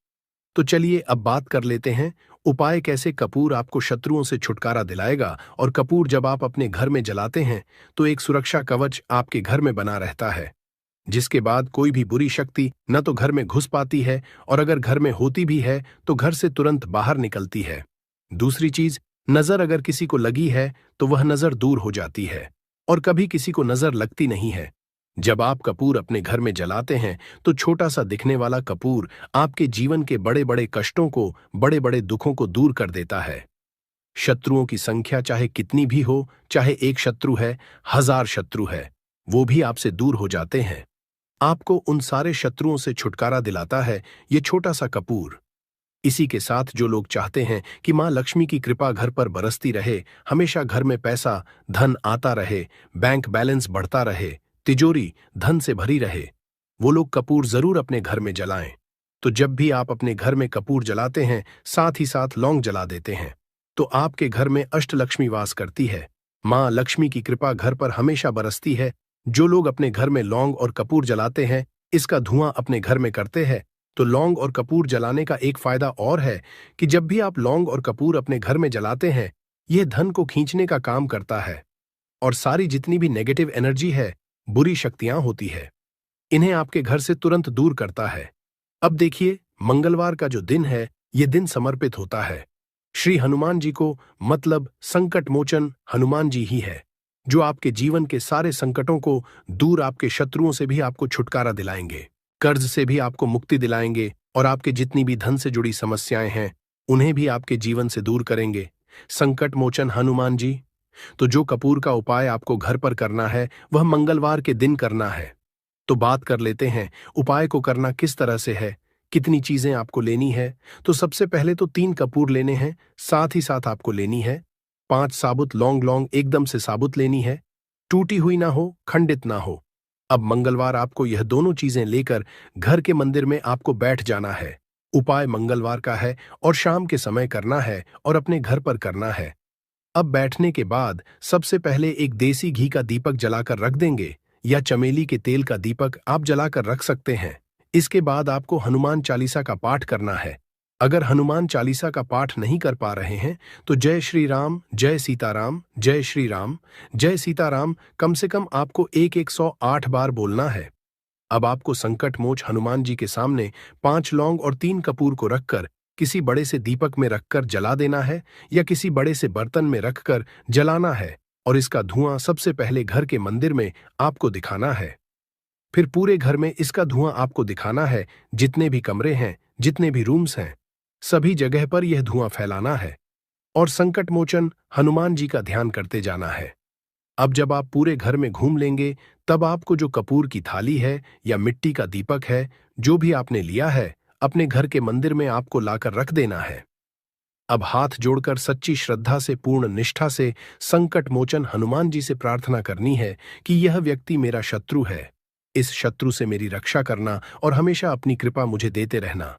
A: तो चलिए अब बात कर लेते हैं उपाय कैसे कपूर आपको शत्रुओं से छुटकारा दिलाएगा। और कपूर जब आप अपने घर में जलाते हैं तो एक सुरक्षा कवच आपके घर में बना रहता है, जिसके बाद कोई भी बुरी शक्ति न तो घर में घुस पाती है और अगर घर में होती भी है तो घर से तुरंत बाहर निकलती है। दूसरी चीज, नजर अगर किसी को लगी है तो वह नजर दूर हो जाती है और कभी किसी को नजर लगती नहीं है। जब आप कपूर अपने घर में जलाते हैं तो छोटा सा दिखने वाला कपूर आपके जीवन के बड़े बड़े कष्टों को, बड़े बड़े दुखों को दूर कर देता है। शत्रुओं की संख्या चाहे कितनी भी हो, चाहे एक शत्रु है, 1000 शत्रु है, वो भी आपसे दूर हो जाते हैं। आपको उन सारे शत्रुओं से छुटकारा दिलाता है ये छोटा सा कपूर। इसी के साथ जो लोग चाहते हैं कि मां लक्ष्मी की कृपा घर पर बरसती रहे, हमेशा घर में पैसा धन आता रहे, बैंक बैलेंस बढ़ता रहे, तिजोरी धन से भरी रहे, वो लोग कपूर जरूर अपने घर में जलाएं। तो जब भी आप अपने घर में कपूर जलाते हैं, साथ ही साथ लौंग जला देते हैं, तो आपके घर में अष्टलक्ष्मी वास करती है। मां लक्ष्मी की कृपा घर पर हमेशा बरसती है। जो लोग अपने घर में लौंग और कपूर जलाते हैं, इसका धुआं अपने घर में करते हैं, तो लौंग और कपूर जलाने का एक फायदा और है कि जब भी आप लौंग और कपूर अपने घर में जलाते हैं, यह धन को खींचने का काम करता है और सारी जितनी भी नेगेटिव एनर्जी है, बुरी शक्तियां होती है, इन्हें आपके घर से तुरंत दूर करता है। अब देखिए, मंगलवार का जो दिन है, यह दिन समर्पित होता है श्री हनुमान जी को, मतलब संकट मोचन हनुमान जी ही है, जो आपके जीवन के सारे संकटों को दूर, आपके शत्रुओं से भी आपको छुटकारा दिलाएंगे, कर्ज से भी आपको मुक्ति दिलाएंगे और आपके जितनी भी धन से जुड़ी समस्याएं हैं, उन्हें भी आपके जीवन से दूर करेंगे। संकट मोचन हनुमान जी। तो जो कपूर का उपाय आपको घर पर करना है, वह मंगलवार के दिन करना है। तो बात कर लेते हैं उपाय को करना किस तरह से है, कितनी चीजें आपको लेनी है। तो सबसे पहले तो 3 कपूर लेने हैं, साथ ही साथ आपको लेनी है 5 साबुत लौंग, लौंग एकदम से साबुत लेनी है, टूटी हुई ना हो, खंडित ना हो। अब मंगलवार आपको यह दोनों चीजें लेकर घर के मंदिर में आपको बैठ जाना है। उपाय मंगलवार का है और शाम के समय करना है और अपने घर पर करना है। अब बैठने के बाद सबसे पहले एक देसी घी का दीपक जलाकर रख देंगे, या चमेली के तेल का दीपक आप जलाकर रख सकते हैं। इसके बाद आपको हनुमान चालीसा का पाठ करना है। अगर हनुमान चालीसा का पाठ नहीं कर पा रहे हैं तो जय श्री राम, जय सीताराम, जय श्री राम, जय सीताराम कम से कम आपको 108 बार बोलना है। अब आपको संकट मोच हनुमान जी के सामने 5 लौंग और 3 कपूर को रखकर किसी बड़े से दीपक में रखकर जला देना है, या किसी बड़े से बर्तन में रखकर जलाना है और इसका धुआं सबसे पहले घर के मंदिर में आपको दिखाना है। फिर पूरे घर में इसका धुआं आपको दिखाना है, जितने भी कमरे हैं, जितने भी रूम्स हैं, सभी जगह पर यह धुआं फैलाना है और संकट मोचन हनुमान जी का ध्यान करते जाना है। अब जब आप पूरे घर में घूम लेंगे, तब आपको जो कपूर की थाली है या मिट्टी का दीपक है, जो भी आपने लिया है, अपने घर के मंदिर में आपको लाकर रख देना है। अब हाथ जोड़कर सच्ची श्रद्धा से, पूर्ण निष्ठा से संकट मोचन हनुमान जी से प्रार्थना करनी है कि यह व्यक्ति मेरा शत्रु है, इस शत्रु से मेरी रक्षा करना और हमेशा अपनी कृपा मुझे देते रहना।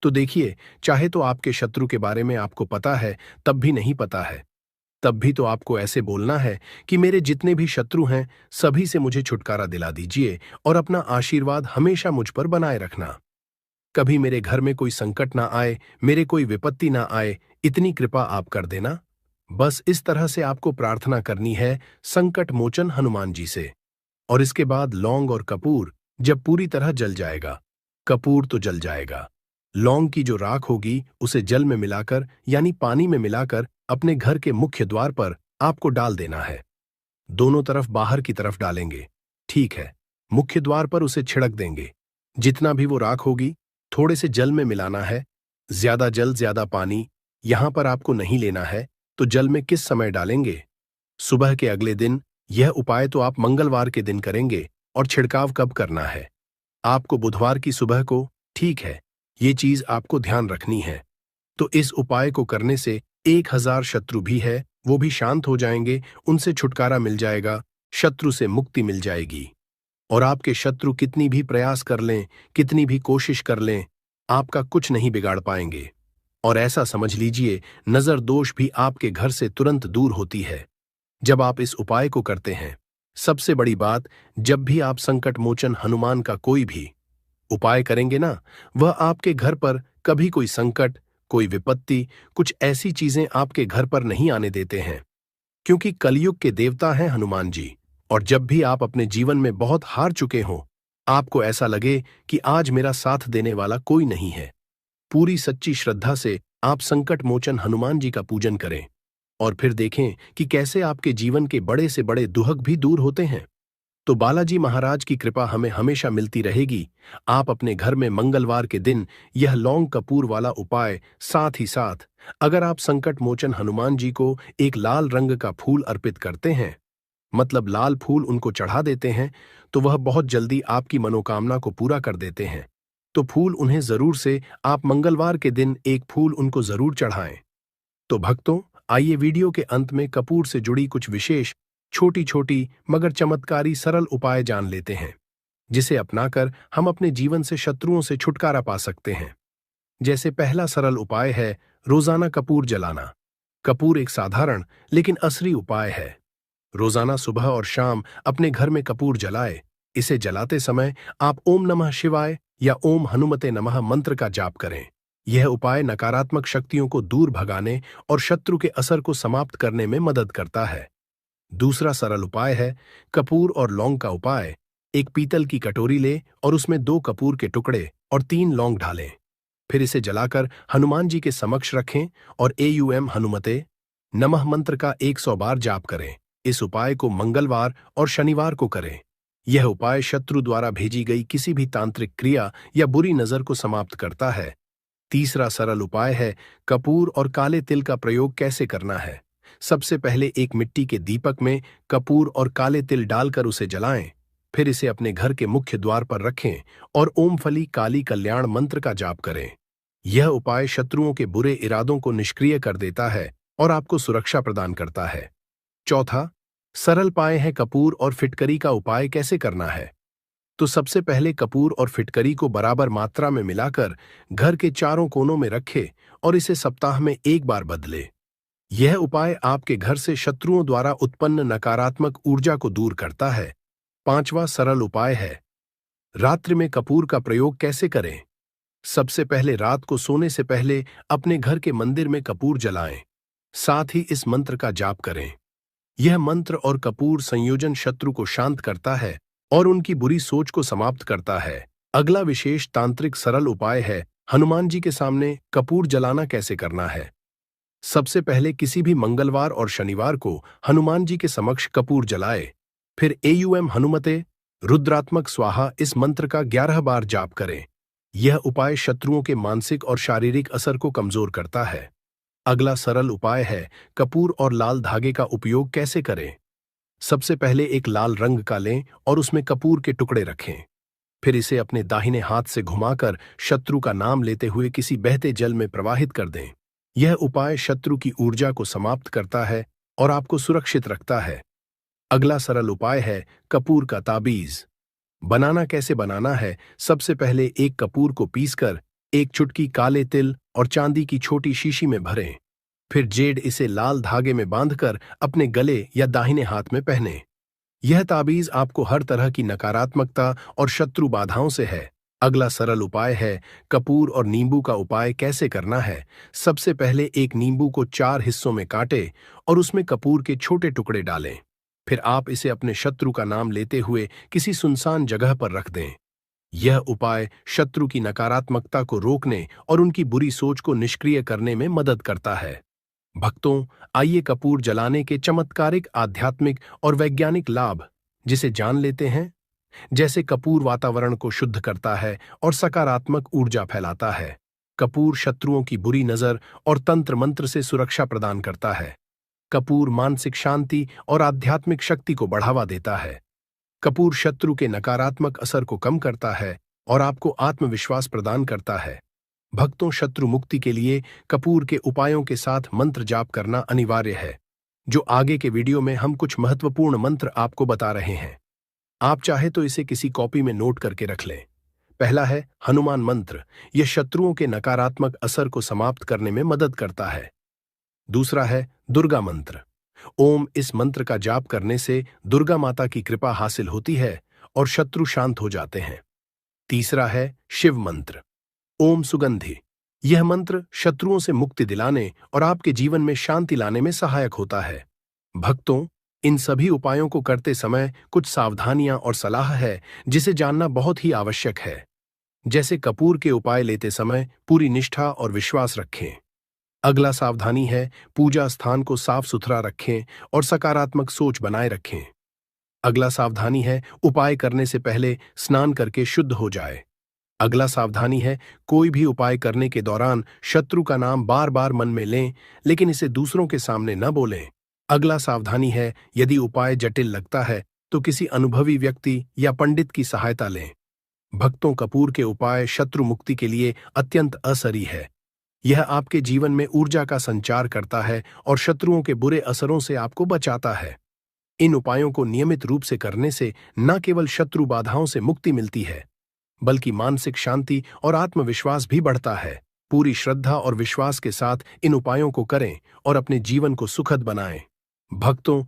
A: तो देखिए, चाहे तो आपके शत्रु के बारे में आपको पता है, तब भी नहीं पता है, तब भी तो आपको ऐसे बोलना है कि मेरे जितने भी शत्रु हैं, सभी से मुझे छुटकारा दिला दीजिए और अपना आशीर्वाद हमेशा मुझ पर बनाए रखना। कभी मेरे घर में कोई संकट ना आए, मेरे कोई विपत्ति ना आए, इतनी कृपा आप कर देना। बस इस तरह से आपको प्रार्थना करनी है संकट मोचन हनुमान जी से। और इसके बाद लौंग और कपूर जब पूरी तरह जल जाएगा, कपूर तो जल जाएगा, लौंग की जो राख होगी उसे जल में मिलाकर, यानी पानी में मिलाकर अपने घर के मुख्य द्वार पर आपको डाल देना है। दोनों तरफ बाहर की तरफ डालेंगे, ठीक है। मुख्य द्वार पर उसे छिड़क देंगे। जितना भी वो राख होगी थोड़े से जल में मिलाना है। ज्यादा जल ज्यादा पानी यहां पर आपको नहीं लेना है। तो जल में किस समय डालेंगे? सुबह के अगले दिन। यह उपाय तो आप मंगलवार के दिन करेंगे। और छिड़काव कब करना है? आपको बुधवार की सुबह को, ठीक है। ये चीज आपको ध्यान रखनी है। तो इस उपाय को करने से 1000 शत्रु भी है वो भी शांत हो जाएंगे, उनसे छुटकारा मिल जाएगा, शत्रु से मुक्ति मिल जाएगी। और आपके शत्रु कितनी भी प्रयास कर लें, कितनी भी कोशिश कर लें, आपका कुछ नहीं बिगाड़ पाएंगे। और ऐसा समझ लीजिए, नजर दोष भी आपके घर से तुरंत दूर होती है जब आप इस उपाय को करते हैं। सबसे बड़ी बात, जब भी आप संकट मोचन हनुमान का कोई भी उपाय करेंगे ना, वह आपके घर पर कभी कोई संकट, कोई विपत्ति, कुछ ऐसी चीजें आपके घर पर नहीं आने देते हैं, क्योंकि कलयुग के देवता हैं हनुमान जी। और जब भी आप अपने जीवन में बहुत हार चुके हों, आपको ऐसा लगे कि आज मेरा साथ देने वाला कोई नहीं है, पूरी सच्ची श्रद्धा से आप संकट मोचन हनुमान जी का पूजन करें। और फिर देखें कि कैसे आपके जीवन के बड़े से बड़े दुहक भी दूर होते हैं। तो बालाजी महाराज की कृपा हमें हमेशा मिलती रहेगी। आप अपने घर में मंगलवार के दिन यह लौंग कपूर वाला उपाय, साथ ही साथ अगर आप संकट मोचन हनुमान जी को एक लाल रंग का फूल अर्पित करते हैं, मतलब लाल फूल उनको चढ़ा देते हैं, तो वह बहुत जल्दी आपकी मनोकामना को पूरा कर देते हैं। तो फूल उन्हें जरूर से आप मंगलवार के दिन एक फूल उनको जरूर चढ़ाएं। तो भक्तों, आइए वीडियो के अंत में कपूर से जुड़ी कुछ विशेष छोटी छोटी मगर चमत्कारी सरल उपाय जान लेते हैं, जिसे अपनाकर हम अपने जीवन से शत्रुओं से छुटकारा पा सकते हैं। जैसे पहला सरल उपाय है रोजाना कपूर जलाना। कपूर एक साधारण लेकिन असली उपाय है। रोजाना सुबह और शाम अपने घर में कपूर जलाए। इसे जलाते समय आप ओम नमः शिवाय या ओम हनुमते नमः मंत्र का जाप करें। यह उपाय नकारात्मक शक्तियों को दूर भगाने और शत्रु के असर को समाप्त करने में मदद करता है। दूसरा सरल उपाय है कपूर और लौंग का उपाय। एक पीतल की कटोरी ले और उसमें 2 कपूर के टुकड़े और 3 लौंग डालें। फिर इसे जलाकर हनुमान जी के समक्ष रखें और एयूएम हनुमते नमः मंत्र का 100 बार जाप करें। इस उपाय को मंगलवार और शनिवार को करें। यह उपाय शत्रु द्वारा भेजी गई किसी भी तांत्रिक क्रिया या बुरी नजर को समाप्त करता है। तीसरा सरल उपाय है कपूर और काले तिल का प्रयोग कैसे करना है। सबसे पहले एक मिट्टी के दीपक में कपूर और काले तिल डालकर उसे जलाएं। फिर इसे अपने घर के मुख्य द्वार पर रखें और ओम फली काली कल्याण मंत्र का जाप करें। यह उपाय शत्रुओं के बुरे इरादों को निष्क्रिय कर देता है और आपको सुरक्षा प्रदान करता है। चौथा सरल उपाय है कपूर और फिटकरी का उपाय कैसे करना है। तो सबसे पहले कपूर और फिटकरी को बराबर मात्रा में मिलाकर घर के चारों कोनों में रखें और इसे सप्ताह में एक बार बदले। यह उपाय आपके घर से शत्रुओं द्वारा उत्पन्न नकारात्मक ऊर्जा को दूर करता है। पांचवा सरल उपाय है रात्रि में कपूर का प्रयोग कैसे करें। सबसे पहले रात को सोने से पहले अपने घर के मंदिर में कपूर जलाएं। साथ ही इस मंत्र का जाप करें। यह मंत्र और कपूर संयोजन शत्रु को शांत करता है और उनकी बुरी सोच को समाप्त करता है। अगला विशेष तांत्रिक सरल उपाय है हनुमान जी के सामने कपूर जलाना कैसे करना है। सबसे पहले किसी भी मंगलवार और शनिवार को हनुमान जी के समक्ष कपूर जलाए। फिर एयूएम हनुमते रुद्रात्मक स्वाहा इस मंत्र का 11 बार जाप करें। यह उपाय शत्रुओं के मानसिक और शारीरिक असर को कमजोर करता है। अगला सरल उपाय है कपूर और लाल धागे का उपयोग कैसे करें। सबसे पहले एक लाल रंग का लें और उसमें कपूर के टुकड़े रखें। फिर इसे अपने दाहिने हाथ से घुमाकर शत्रु का नाम लेते हुए किसी बहते जल में प्रवाहित कर दें। यह उपाय शत्रु की ऊर्जा को समाप्त करता है और आपको सुरक्षित रखता है। अगला सरल उपाय है कपूर का ताबीज। बनाना कैसे बनाना है। सबसे पहले एक कपूर को पीसकर एक चुटकी काले तिल और चांदी की छोटी शीशी में भरें। फिर जेड इसे लाल धागे में बांधकर अपने गले या दाहिने हाथ में पहने। यह ताबीज आपको हर तरह की नकारात्मकता और शत्रु बाधाओं से है। अगला सरल उपाय है कपूर और नींबू का उपाय कैसे करना है। सबसे पहले एक नींबू को 4 हिस्सों में काटें और उसमें कपूर के छोटे टुकड़े डालें। फिर आप इसे अपने शत्रु का नाम लेते हुए किसी सुनसान जगह पर रख दें। यह उपाय शत्रु की नकारात्मकता को रोकने और उनकी बुरी सोच को निष्क्रिय करने में मदद करता है। भक्तों, आइए कपूर जलाने के चमत्कारिक आध्यात्मिक और वैज्ञानिक लाभ जिसे जान लेते हैं। जैसे कपूर वातावरण को शुद्ध करता है और सकारात्मक ऊर्जा फैलाता है। कपूर शत्रुओं की बुरी नजर और तंत्र मंत्र से सुरक्षा प्रदान करता है। कपूर मानसिक शांति और आध्यात्मिक शक्ति को बढ़ावा देता है। कपूर शत्रु के नकारात्मक असर को कम करता है और आपको आत्मविश्वास प्रदान करता है। भक्तों, शत्रु मुक्ति के लिए कपूर के उपायों के साथ मंत्र जाप करना अनिवार्य है। जो आगे के वीडियो में हम कुछ महत्वपूर्ण मंत्र आपको बता रहे हैं। आप चाहे तो इसे किसी कॉपी में नोट करके रख लें। पहला है हनुमान मंत्र। यह शत्रुओं के नकारात्मक असर को समाप्त करने में मदद करता है। दूसरा है दुर्गा मंत्र। ओम इस मंत्र का जाप करने से दुर्गा माता की कृपा हासिल होती है और शत्रु शांत हो जाते हैं। तीसरा है शिव मंत्र। ओम सुगंधि। यह मंत्र शत्रुओं से मुक्ति दिलाने और आपके जीवन में शांति लाने में सहायक होता है। भक्तों, इन सभी उपायों को करते समय कुछ सावधानियां और सलाह है जिसे जानना बहुत ही आवश्यक है। जैसे कपूर के उपाय लेते समय पूरी निष्ठा और विश्वास रखें। अगला सावधानी है, पूजा स्थान को साफ सुथरा रखें और सकारात्मक सोच बनाए रखें। अगला सावधानी है, उपाय करने से पहले स्नान करके शुद्ध हो जाए। अगला सावधानी है, कोई भी उपाय करने के दौरान शत्रु का नाम बार बार मन में लें, लेकिन इसे दूसरों के सामने न बोलें। अगला सावधानी है, यदि उपाय जटिल लगता है तो किसी अनुभवी व्यक्ति या पंडित की सहायता लें। भक्तों कपूर के उपाय शत्रु मुक्ति के लिए अत्यंत असरी है। यह आपके जीवन में ऊर्जा का संचार करता है और शत्रुओं के बुरे असरों से आपको बचाता है। इन उपायों को नियमित रूप से करने से न केवल शत्रु बाधाओं से मुक्ति मिलती है, बल्कि मानसिक शांति और आत्मविश्वास भी बढ़ता है। पूरी श्रद्धा और विश्वास के साथ इन उपायों को करें और अपने जीवन को सुखद बनाएं। भक्तों,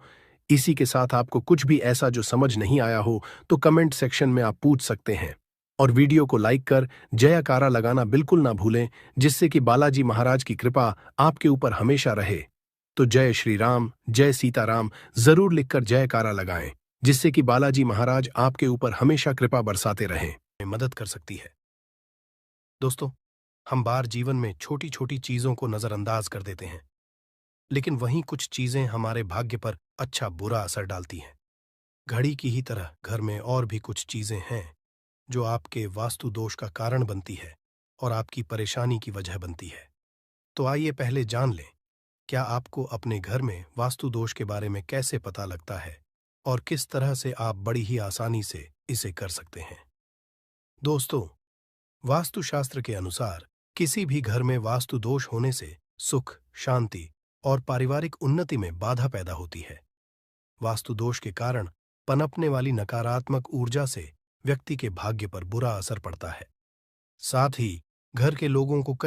A: इसी के साथ आपको कुछ भी ऐसा जो समझ नहीं आया हो तो कमेंट सेक्शन में आप पूछ सकते हैं, और वीडियो को लाइक कर जयकारा लगाना बिल्कुल ना भूलें, जिससे कि बालाजी महाराज की कृपा आपके ऊपर हमेशा रहे। तो जय श्री राम, जय सीताराम जरूर लिखकर जयकारा लगाएं, जिससे कि बालाजी महाराज आपके ऊपर हमेशा कृपा बरसाते रहें। मदद कर सकती है। दोस्तों, हम बार जीवन में छोटी छोटी चीजों को नजरअंदाज कर देते हैं, लेकिन वहीं कुछ चीजें हमारे भाग्य पर अच्छा बुरा असर डालती हैं। घड़ी की ही तरह घर में और भी कुछ चीजें हैं जो आपके वास्तु दोष का कारण बनती है और आपकी परेशानी की वजह बनती है। तो आइए पहले जान लें, क्या आपको अपने घर में वास्तु दोष के बारे में कैसे पता लगता है और किस तरह से आप बड़ी ही आसानी से इसे कर सकते हैं। दोस्तों, वास्तुशास्त्र के अनुसार किसी भी घर में वास्तु दोष होने से सुख, शांति और पारिवारिक उन्नति में बाधा पैदा होती है। वास्तु दोष के कारण पनपने वाली नकारात्मक ऊर्जा से व्यक्ति के भाग्य पर बुरा असर पड़ता है। साथ ही घर के लोगों को कई